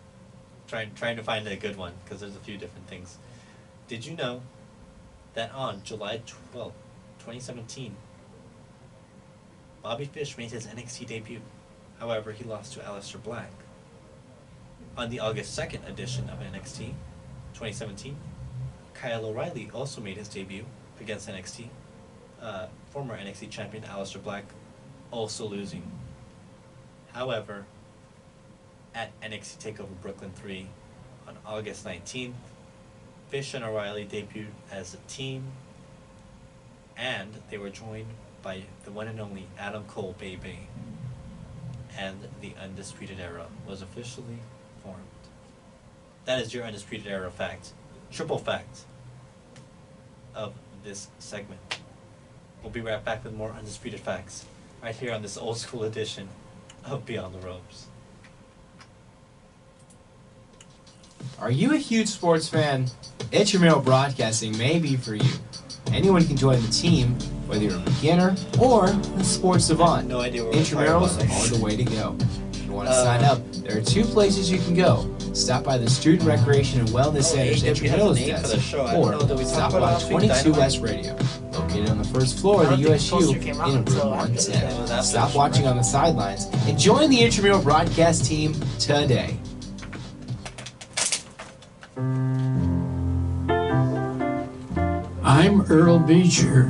[SPEAKER 1] Trying to find a good one because there's a few different things. Did you know that on July 12th, 2017, Bobby Fish made his NXT debut? However, he lost to Aleister Black. On the August 2nd edition of NXT 2017, Kyle O'Reilly also made his debut against NXT. Former NXT champion Aleister Black also losing. However, at NXT TakeOver Brooklyn 3 on August 19th, Fish and O'Reilly debuted as a team, and they were joined by the one and only Adam Cole Baby, and the Undisputed Era was officially formed. That is your Undisputed Era fact. Triple fact of this segment. We'll be right back with more Undisputed Facts right here on this old school edition of Beyond the Ropes.
[SPEAKER 6] Are you a huge sports fan? Intramural Broadcasting may be for you. Anyone can join the team, whether you're a beginner or a sports savant.
[SPEAKER 1] No idea where we're
[SPEAKER 6] Intramurals
[SPEAKER 1] talking about.
[SPEAKER 6] are the way to go. If you want to sign up, there are 2 places you can go. Stop by the Student Recreation and Wellness Center's
[SPEAKER 1] AEW has a
[SPEAKER 6] intramurals
[SPEAKER 1] name for the
[SPEAKER 6] desk,
[SPEAKER 1] show. I didn't
[SPEAKER 6] or
[SPEAKER 1] know that we
[SPEAKER 6] stop
[SPEAKER 1] talked about
[SPEAKER 6] by
[SPEAKER 1] it.
[SPEAKER 6] 22
[SPEAKER 1] Dynamite.
[SPEAKER 6] West Radio, located on the first floor of
[SPEAKER 2] I
[SPEAKER 6] the
[SPEAKER 2] don't think the
[SPEAKER 6] USU
[SPEAKER 2] poster came out
[SPEAKER 6] in
[SPEAKER 2] until
[SPEAKER 6] room
[SPEAKER 2] after the
[SPEAKER 6] 110.
[SPEAKER 1] It was after
[SPEAKER 6] Stop
[SPEAKER 1] the
[SPEAKER 6] watching
[SPEAKER 1] show.
[SPEAKER 6] on the sidelines and join the intramural broadcast team today.
[SPEAKER 9] I'm Earl Beecher,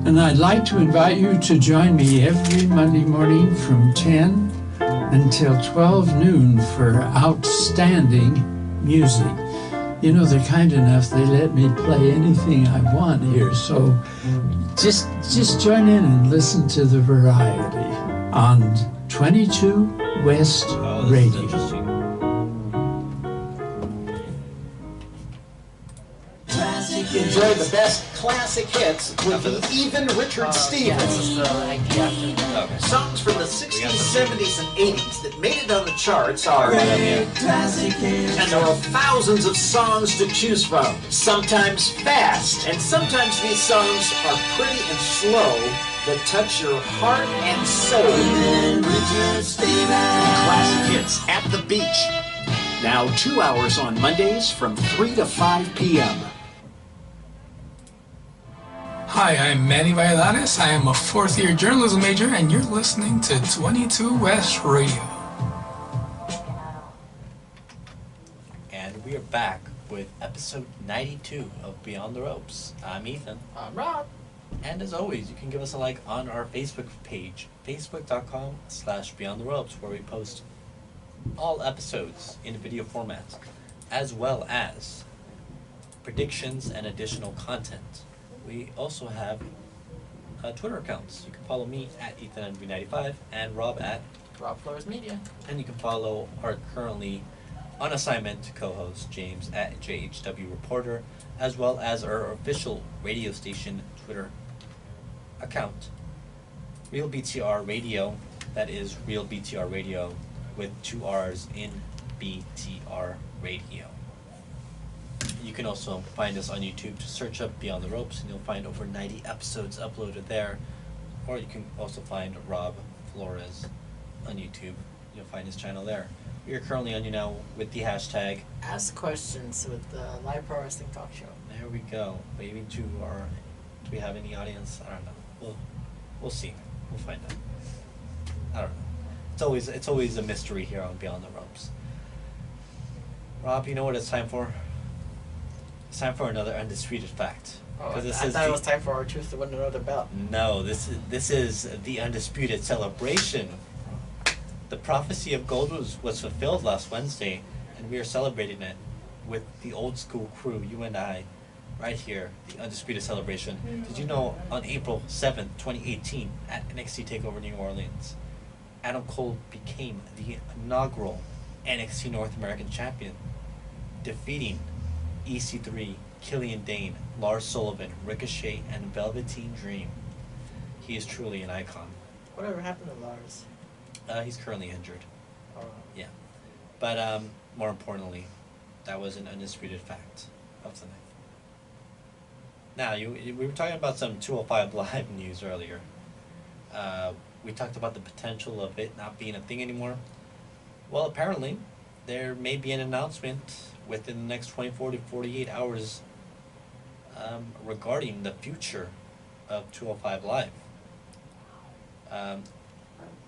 [SPEAKER 9] and I'd like to invite you to join me every Monday morning from 10 until 12 noon for outstanding music. You know, they're kind enough, they let me play anything I want here, so just join in and listen to the variety on 22 West
[SPEAKER 1] Oh, this is
[SPEAKER 9] Radio.
[SPEAKER 1] interesting.
[SPEAKER 10] Enjoy the best classic hits with the Even Richard
[SPEAKER 2] Yeah,
[SPEAKER 10] Stevens.
[SPEAKER 2] this is the idea after.
[SPEAKER 1] Okay.
[SPEAKER 10] Songs from the 60s, 70s, and 80s that made it on the charts are...
[SPEAKER 1] Yeah.
[SPEAKER 10] And there are thousands of songs to choose from. Sometimes fast, and sometimes these songs are pretty and slow that touch your heart and soul. Classic hits at the beach. Now 2 hours on Mondays from 3 to 5 p.m.
[SPEAKER 11] Hi, I'm Manny Valladares. I am a 4th-year journalism major, and you're listening to 22 West Radio.
[SPEAKER 1] And we are back with episode 92 of Beyond the Ropes. I'm Ethan.
[SPEAKER 2] I'm Rob.
[SPEAKER 1] And as always, you can give us a like on our Facebook page, facebook.com/Beyond the Ropes, where we post all episodes in video format, as well as predictions and additional content. We also have Twitter accounts. You can follow me at EthanNB95 and Rob at
[SPEAKER 2] Rob Flores Media.
[SPEAKER 1] And you can follow our currently on assignment co-host James at JHW Reporter, as well as our official radio station Twitter account, Real BTR Radio. That is Real BTR Radio with 2 R's in BTR Radio. You can also find us on YouTube. Just search up Beyond the Ropes and you'll find over 90 episodes uploaded there. Or you can also find Rob Flores on YouTube. You'll find his channel there. We are currently on you now with the hashtag
[SPEAKER 2] Ask questions with the Live Pro Wrestling Talk Show.
[SPEAKER 1] There we go. Maybe do we have any audience? I don't know. We'll see. We'll find out. I don't know. It's always a mystery here on Beyond the Ropes. Rob, you know what it's time for? It's time for another undisputed fact.
[SPEAKER 2] Oh, I
[SPEAKER 1] This
[SPEAKER 2] thought it was time for our truth to win another belt.
[SPEAKER 1] No, this is the undisputed celebration. The prophecy of gold was fulfilled last Wednesday, and we are celebrating it with the old school crew, you and I, right here, the undisputed celebration. Did you know on April 7th, 2018, at NXT TakeOver New Orleans, Adam Cole became the inaugural NXT North American champion, defeating EC3, Killian Dane, Lars Sullivan, Ricochet, and Velveteen Dream. He is truly an icon.
[SPEAKER 2] Whatever happened to Lars?
[SPEAKER 1] He's currently injured.
[SPEAKER 2] Oh.
[SPEAKER 1] Yeah. But more importantly, that was an undisputed fact of the night. Now, we were talking about some 205 Live news earlier. We talked about the potential of it not being a thing anymore. Well, apparently, there may be an announcement within the next 24 to 48 hours regarding the future of 205 Live.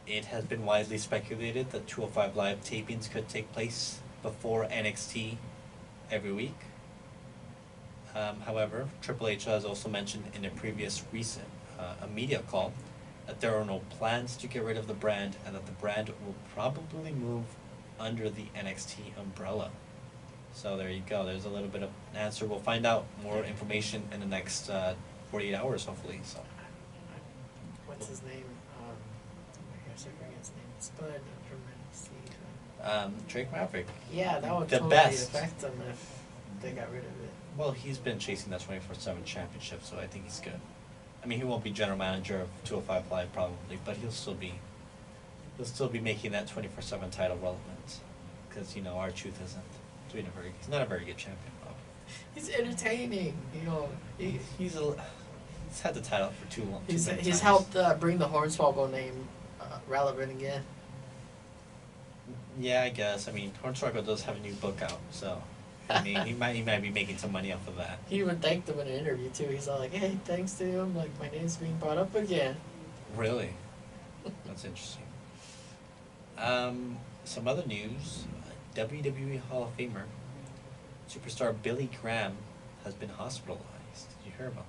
[SPEAKER 1] It has been widely speculated that 205 Live tapings could take place before NXT every week. However, Triple H has also mentioned in a previous recent a media call that there are no plans to get rid of the brand and that the brand will probably move under the NXT umbrella. So there you go. There's a little bit of an answer. We'll find out more information in the next 48 hours, hopefully. So.
[SPEAKER 2] What's his name? I forget his name. Spud from NXT.
[SPEAKER 1] Drake Maverick.
[SPEAKER 2] Yeah, that would
[SPEAKER 1] the
[SPEAKER 2] totally
[SPEAKER 1] best.
[SPEAKER 2] affect him if they got rid of it.
[SPEAKER 1] Well, he's been chasing that 24/7 championship, so I think he's good. I mean, he won't be general manager of 205 Live probably, but he'll still be making that 24/7 title relevant, because R-Truth isn't doing he's not a very good champion.
[SPEAKER 2] He's entertaining,
[SPEAKER 1] He's had the title for too long.
[SPEAKER 2] He's helped bring the Hornswoggle name relevant again.
[SPEAKER 1] Yeah, I guess. I mean, Hornswoggle does have a new book out, so I mean, he might be making some money off of that.
[SPEAKER 2] He even thanked him in an interview too. He's all like, "Hey, thanks to him, like my name's being brought up again."
[SPEAKER 1] Really? That's interesting. Some other news: WWE Hall of Famer superstar Billy Graham has been hospitalized. Did you hear about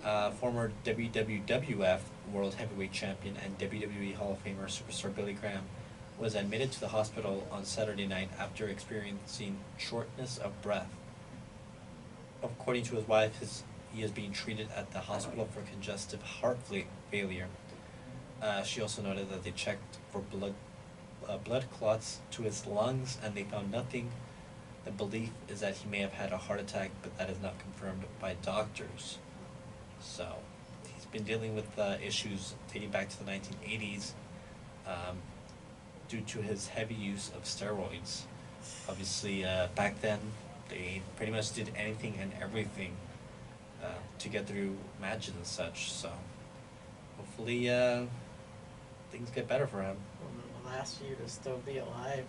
[SPEAKER 1] that? Former WWF World Heavyweight Champion and WWE Hall of Famer superstar Billy Graham was admitted to the hospital on Saturday night after experiencing shortness of breath. According to his wife, he is being treated at the hospital for congestive heart failure. She also noted that they checked for blood clots to his lungs and they found nothing. The belief is that he may have had a heart attack, but that is not confirmed by doctors. So he's been dealing with issues dating back to the 1980s due to his heavy use of steroids. Obviously, back then, they pretty much did anything and everything to get through matches and such. So hopefully things get better for him.
[SPEAKER 2] Well, last year to still be alive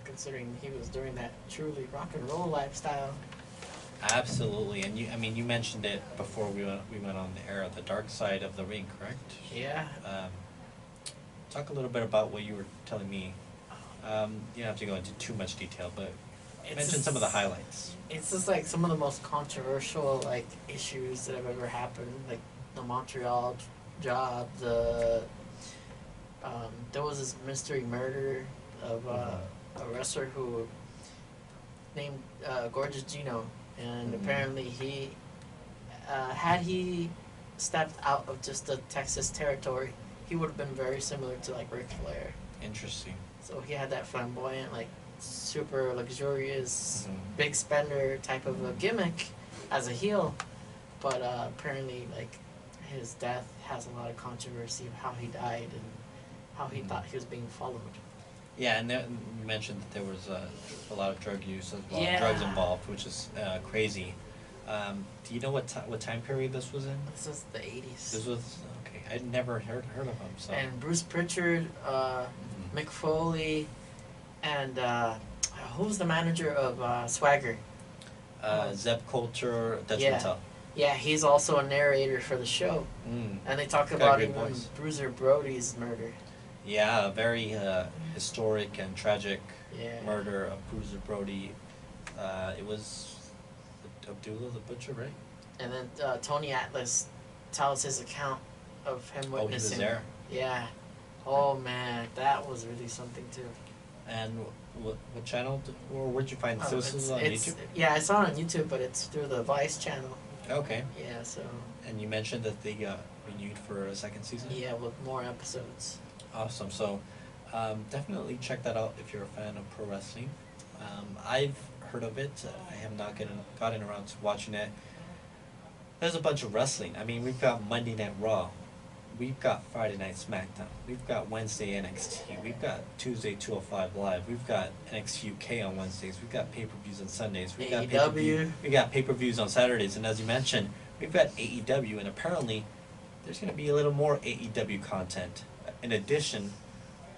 [SPEAKER 2] considering he was doing that truly rock and roll lifestyle.
[SPEAKER 1] Absolutely, and you mentioned it before we went on the air, the dark side of the ring, correct?
[SPEAKER 2] Yeah.
[SPEAKER 1] Talk a little bit about what you were telling me. You don't have to go into too much detail, but mention some of the highlights.
[SPEAKER 2] It's just like some of the most controversial issues that have ever happened, like the Montreal job. There was this mystery murder of a wrestler who named Gorgeous Gino. And apparently he, had he stepped out of just the Texas territory, he would have been very similar to Ric Flair.
[SPEAKER 1] Interesting.
[SPEAKER 2] So he had that flamboyant, super luxurious, big spender type of a gimmick as a heel. But apparently, his death has a lot of controversy of how he died and how he thought he was being followed.
[SPEAKER 1] Yeah, and you mentioned that there was a lot of drug use, a lot of
[SPEAKER 2] Yeah.
[SPEAKER 1] drugs involved, which is crazy. Do you know what time period this was in?
[SPEAKER 2] This was the 80s.
[SPEAKER 1] This was, okay, I'd never heard of him, so.
[SPEAKER 2] And Bruce Pritchard, Mick Foley, and who was the manager of Swagger?
[SPEAKER 1] Zeb Coulter, Dutch
[SPEAKER 2] Yeah.
[SPEAKER 1] Mantel.
[SPEAKER 2] Yeah, he's also a narrator for the show. And they talk
[SPEAKER 1] Got
[SPEAKER 2] about
[SPEAKER 1] a good
[SPEAKER 2] even
[SPEAKER 1] voice.
[SPEAKER 2] Bruiser Brody's murder.
[SPEAKER 1] Yeah, a very historic and tragic
[SPEAKER 2] Yeah.
[SPEAKER 1] murder of Bruiser Brody. It was Abdullah the Butcher, right?
[SPEAKER 2] And then Tony Atlas tells his account of him
[SPEAKER 1] Oh, he was
[SPEAKER 2] witnessing.
[SPEAKER 1] there?
[SPEAKER 2] Yeah. Oh man, that was really something too.
[SPEAKER 1] And what channel, or where'd you find this? This was on YouTube?
[SPEAKER 2] Yeah, I saw it on YouTube, but it's through the Vice channel.
[SPEAKER 1] Okay.
[SPEAKER 2] Yeah, so.
[SPEAKER 1] And you mentioned that they got renewed for a second season?
[SPEAKER 2] Yeah, with more episodes.
[SPEAKER 1] Awesome. So definitely check that out if you're a fan of pro wrestling. I've heard of it. I have not gotten around to watching it. There's a bunch of wrestling. I mean, we've got Monday Night Raw. We've got Friday Night SmackDown. We've got Wednesday NXT. We've got Tuesday 205 Live. We've got NXT UK on Wednesdays. We've got pay-per-views on Sundays. We've got
[SPEAKER 2] AEW.
[SPEAKER 1] We got pay-per-views on Saturdays. And as you mentioned, we've got AEW. And apparently, there's going to be a little more AEW content in addition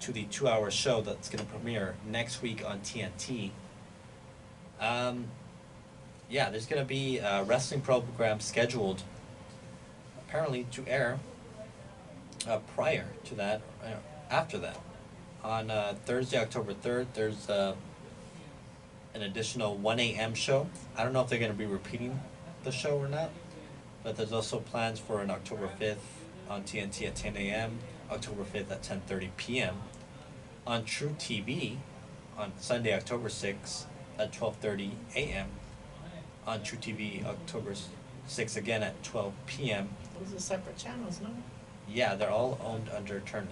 [SPEAKER 1] to the 2-hour show that's going to premiere next week on TNT. Yeah, there's going to be a wrestling program scheduled apparently to air prior to that, after that, On Thursday, October 3rd, there's an additional 1 a.m. show. I don't know if they're going to be repeating the show or not, but there's also plans for an October 5th on TNT at 10 a.m., October 5th at 10:30 p.m. On True TV on Sunday, October 6th at 12:30 a.m. On True TV, October 6th again at 12 p.m.
[SPEAKER 2] Those are separate channels, no?
[SPEAKER 1] Yeah, they're all owned under Turner.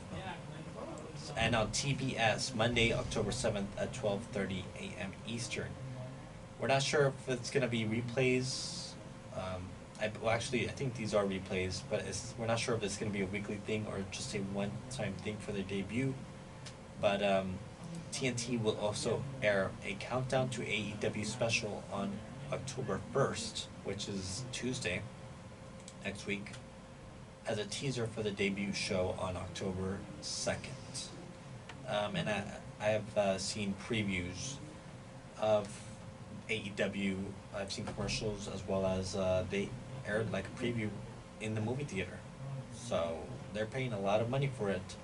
[SPEAKER 1] And on TBS, Monday, October 7th at 12:30 a.m. Eastern. We're not sure if it's going to be replays. I think these are replays, but we're not sure if it's going to be a weekly thing or just a one-time thing for their debut. But TNT will also air a countdown to AEW special on October 1st, which is Tuesday, next week, as a teaser for the debut show on October 2nd. And I have seen previews of AEW. I've seen commercials as well as they aired like a preview in the movie theater. So they're paying a lot of money for it.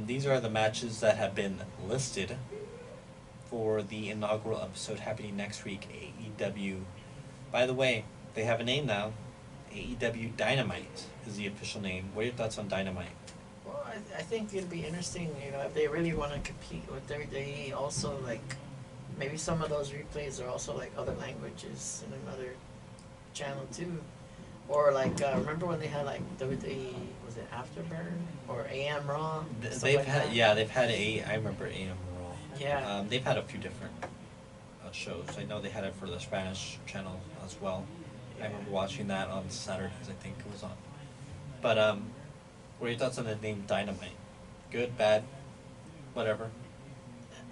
[SPEAKER 1] These are the matches that have been listed for the inaugural episode happening next week. AEW. By the way, they have a name now. AEW Dynamite is the official name. What are your thoughts on Dynamite?
[SPEAKER 2] Well, I think it'd be interesting, if they really want to compete with WWE, also, like, maybe some of those replays are also, like, other languages in another channel, too. Or, like, remember when they had, like, WWE, was it Afterburn? Or AM Raw?
[SPEAKER 1] They've had I remember AM Raw.
[SPEAKER 2] Yeah.
[SPEAKER 1] They've had a few different shows. I know they had it for the Spanish channel as well. I remember watching that on Saturdays, I think it was on. But, what are your thoughts on the name Dynamite? Good, bad, whatever?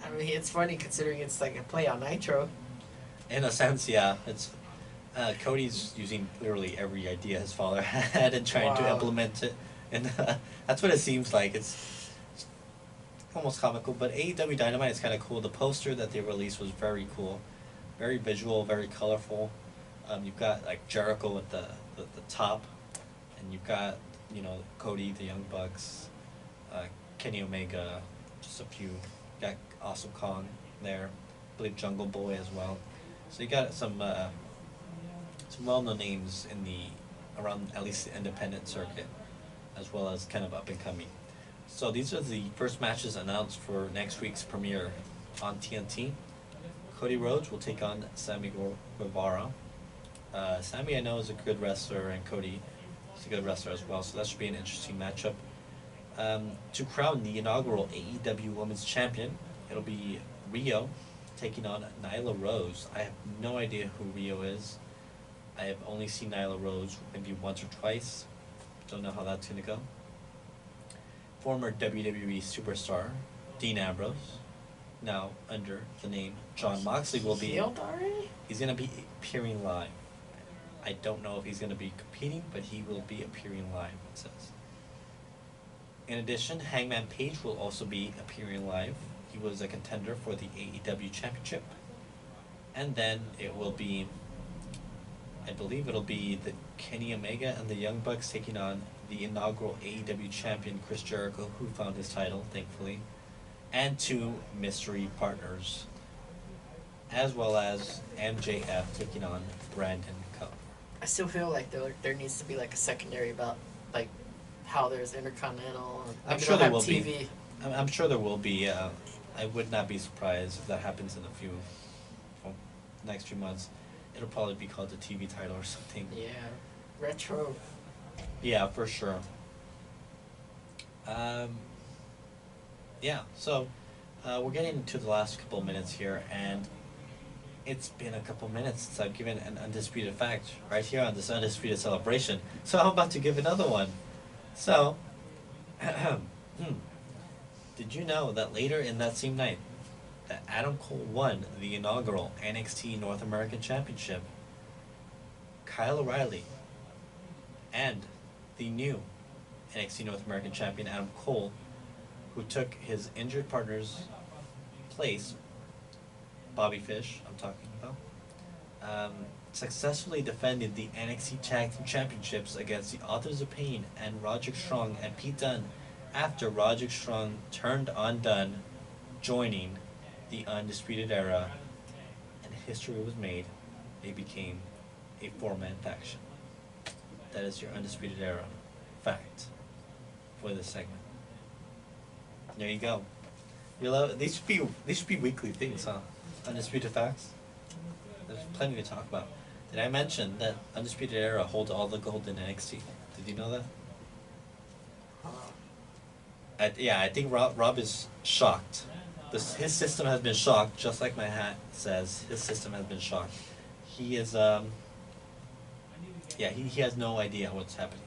[SPEAKER 2] I mean, it's funny considering it's like a play on Nitro.
[SPEAKER 1] In a sense, yeah. It's Cody's using literally every idea his father had and trying to implement it. And that's what it seems like. It's almost comical, but AEW Dynamite is kind of cool. The poster that they released was very cool. Very visual, very colorful. You've got like Jericho at the top, and you've got Cody, the Young Bucks, Kenny Omega, just a few. Got Awesome Kong there, I believe Jungle Boy as well. So you got some well-known names in around at least the independent circuit, as well as kind of up and coming. So these are the first matches announced for next week's premiere on TNT. Cody Rhodes will take on Sammy Guevara. Sammy, I know, is a good wrestler, and Cody is a good wrestler as well, so that should be an interesting matchup. To crown the inaugural AEW Women's Champion, it'll be Rio taking on Nyla Rose. I have no idea who Rio is. I have only seen Nyla Rose maybe once or twice. Don't know how that's going to go. Former WWE superstar Dean Ambrose, now under the name Jon Moxley, will be... He's going to be appearing live. I don't know if he's going to be competing, but he will be appearing live, it says. In addition, Hangman Page will also be appearing live. He was a contender for the AEW Championship. And then it will be, I believe it'll be the Kenny Omega and the Young Bucks taking on the inaugural AEW champion Chris Jericho, who found his title, thankfully, and two mystery partners, as well as MJF taking on Brandon Cutler.
[SPEAKER 2] I still feel like there needs to be like a secondary about like how there's Intercontinental.
[SPEAKER 1] I'm sure there will be. I'm sure there will be. I would not be surprised if that happens in next few months. It'll probably be called the TV title or something.
[SPEAKER 2] Yeah, retro.
[SPEAKER 1] Yeah, for sure. Yeah, so we're getting into the last couple of minutes here, and it's been a couple minutes since I've given an undisputed fact right here on this Undisputed Celebration. So I'm about to give another one. So, did you know that later in that same night, that Adam Cole won the inaugural NXT North American Championship? Kyle O'Reilly and the new NXT North American Champion Adam Cole, who took his injured partner's place, Bobby Fish, I'm talking about, successfully defended the NXT Tag Team Championships against the Authors of Pain and Roderick Strong and Pete Dunne after Roderick Strong turned undone, joining the Undisputed Era, and history was made. They became a four-man faction. That is your Undisputed Era fact for this segment. There you go. You love these should be weekly things, huh? Undisputed facts. There's plenty to talk about. Did I mention that Undisputed Era holds all the gold in NXT? Did you know that? I think Rob is shocked. His system has been shocked, just like my hat says. His system has been shocked. He is, he has no idea what's happening.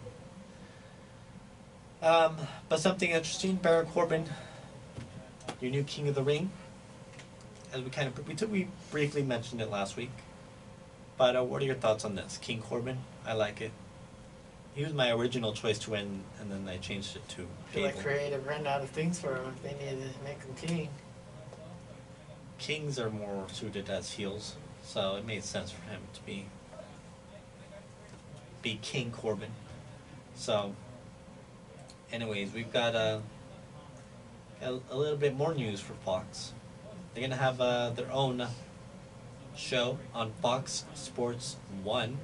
[SPEAKER 1] But something interesting, Baron Corbin, your new King of the Ring. As we briefly mentioned it last week. But what are your thoughts on this? King Corbin, I like it. He was my original choice to win, and then I changed it to
[SPEAKER 2] I feel like creative ran out of things for him if they needed to make him king.
[SPEAKER 1] Kings are more suited as heels, so it made sense for him to be King Corbin. So, anyways, we've got a little bit more news for Fox. They're gonna have their own show on Fox Sports 1.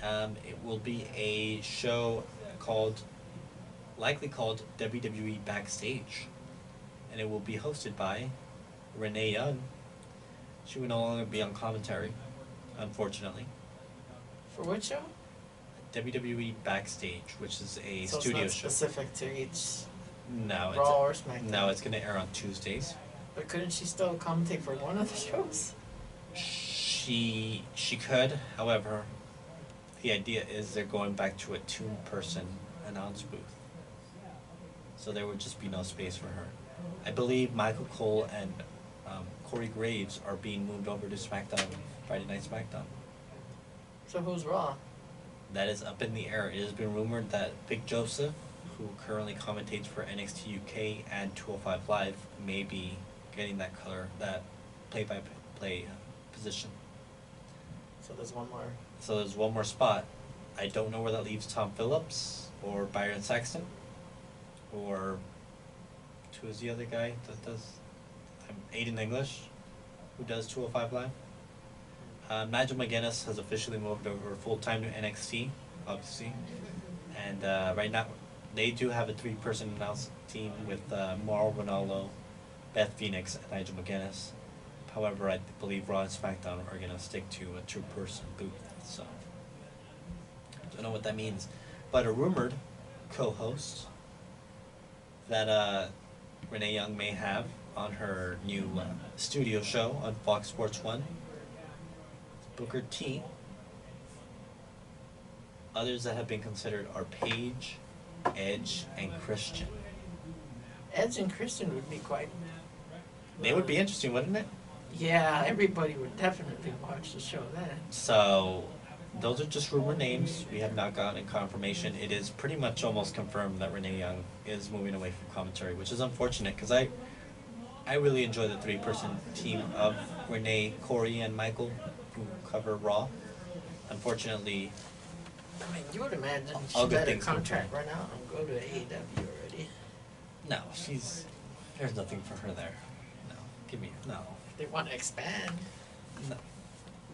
[SPEAKER 1] It will be a show likely called WWE Backstage, and it will be hosted by Renee Young. She will no longer be on commentary, unfortunately.
[SPEAKER 2] For what show?
[SPEAKER 1] WWE Backstage, which is a
[SPEAKER 2] so
[SPEAKER 1] studio
[SPEAKER 2] it's not
[SPEAKER 1] show.
[SPEAKER 2] Specific to each
[SPEAKER 1] No,
[SPEAKER 2] Raw or SmackDown.
[SPEAKER 1] No, it's going to air on Tuesdays.
[SPEAKER 2] But couldn't she still commentate for one of the shows?
[SPEAKER 1] She could, however, the idea is they're going back to a two-person announce booth. So there would just be no space for her. I believe Michael Cole and Corey Graves are being moved over to SmackDown, Friday Night SmackDown.
[SPEAKER 2] So who's Raw?
[SPEAKER 1] That is up in the air. It has been rumored that Big Joseph, who currently commentates for NXT UK and 205 Live, may be getting that play-by-play position.
[SPEAKER 2] So there's one more.
[SPEAKER 1] So there's one more spot. I don't know where that leaves Tom Phillips or Byron Saxton, or who is the other guy that does Aiden English, who does 205 Live. Nigel McGuinness has officially moved over full-time to NXT, obviously. And right now, they do have a three-person announce team with Mauro Ranallo, Beth Phoenix, and Nigel McGuinness. However, I believe Raw and SmackDown are going to stick to a two-person booth. So, don't know what that means. But a rumored co-host that Renee Young may have on her new studio show on Fox Sports 1, Booker T. Others that have been considered are Paige, Edge, and Christian.
[SPEAKER 2] Edge and Christian would be quite...
[SPEAKER 1] They would be interesting, wouldn't it?
[SPEAKER 2] Yeah, everybody would definitely watch the show then.
[SPEAKER 1] So, those are just rumor names. We have not gotten confirmation. It is pretty much almost confirmed that Renee Young is moving away from commentary, which is unfortunate because I really enjoy the three-person team of Renee, Corey, and Michael who cover Raw. Unfortunately,
[SPEAKER 2] I mean, you would imagine
[SPEAKER 1] all
[SPEAKER 2] she
[SPEAKER 1] good
[SPEAKER 2] let her
[SPEAKER 1] things
[SPEAKER 2] contract run out and go to AEW already.
[SPEAKER 1] No, there's nothing for her there. No.
[SPEAKER 2] They want to expand.
[SPEAKER 1] No.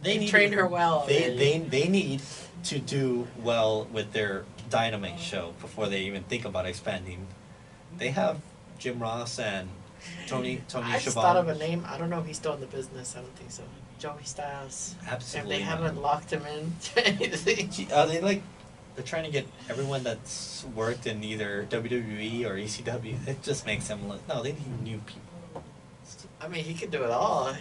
[SPEAKER 2] They trained her well.
[SPEAKER 1] They need to do well with their Dynamite show before they even think about expanding. They have Jim Ross and Tony
[SPEAKER 2] I just thought of a name. I don't know if he's still in the business. I don't think so. Joey Styles.
[SPEAKER 1] Absolutely.
[SPEAKER 2] And they haven't locked him into anything.
[SPEAKER 1] They're trying to get everyone that's worked in either WWE or ECW. It just makes them look. No, they need new people.
[SPEAKER 2] I mean, he could do it all.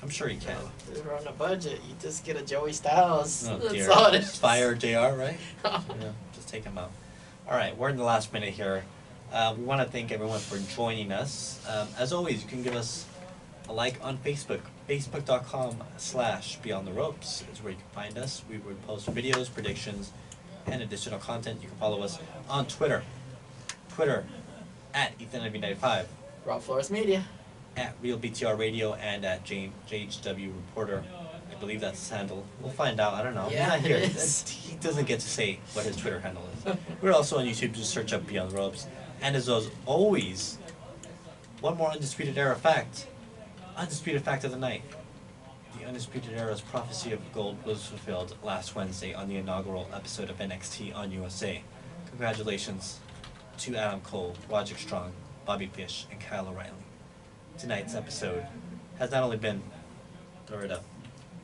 [SPEAKER 1] I'm sure he can.
[SPEAKER 2] They're on a budget. You just get a Joey Styles.
[SPEAKER 1] Oh,
[SPEAKER 2] That's
[SPEAKER 1] dear.
[SPEAKER 2] all it is.
[SPEAKER 1] Fire JR, right? Yeah, just take him out. All right, we're in the last minute here. We want to thank everyone for joining us. As always, you can give us a like on Facebook. Facebook.com/Beyond the Ropes is where you can find us. We would post videos, predictions, and additional content. You can follow us on Twitter. Twitter @EthanNV95.
[SPEAKER 2] Rob Flores Media.
[SPEAKER 1] at Real BTR Radio and at JHW Reporter. I believe that's his handle. We'll find out. I don't know.
[SPEAKER 2] Yeah,
[SPEAKER 1] He's not here.
[SPEAKER 2] it is.
[SPEAKER 1] He doesn't get to say what his Twitter handle is. We're also on YouTube. Just search up Beyond the Ropes. And as always, one more Undisputed Era fact. Undisputed fact of the night. The Undisputed Era's prophecy of gold was fulfilled last Wednesday on the inaugural episode of NXT on USA. Congratulations to Adam Cole, Roderick Strong, Bobby Fish, and Kyle O'Reilly. Tonight's episode has not only been, throw it up,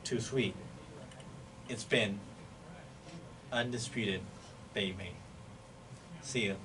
[SPEAKER 1] too sweet, it's been undisputed, baby. See you.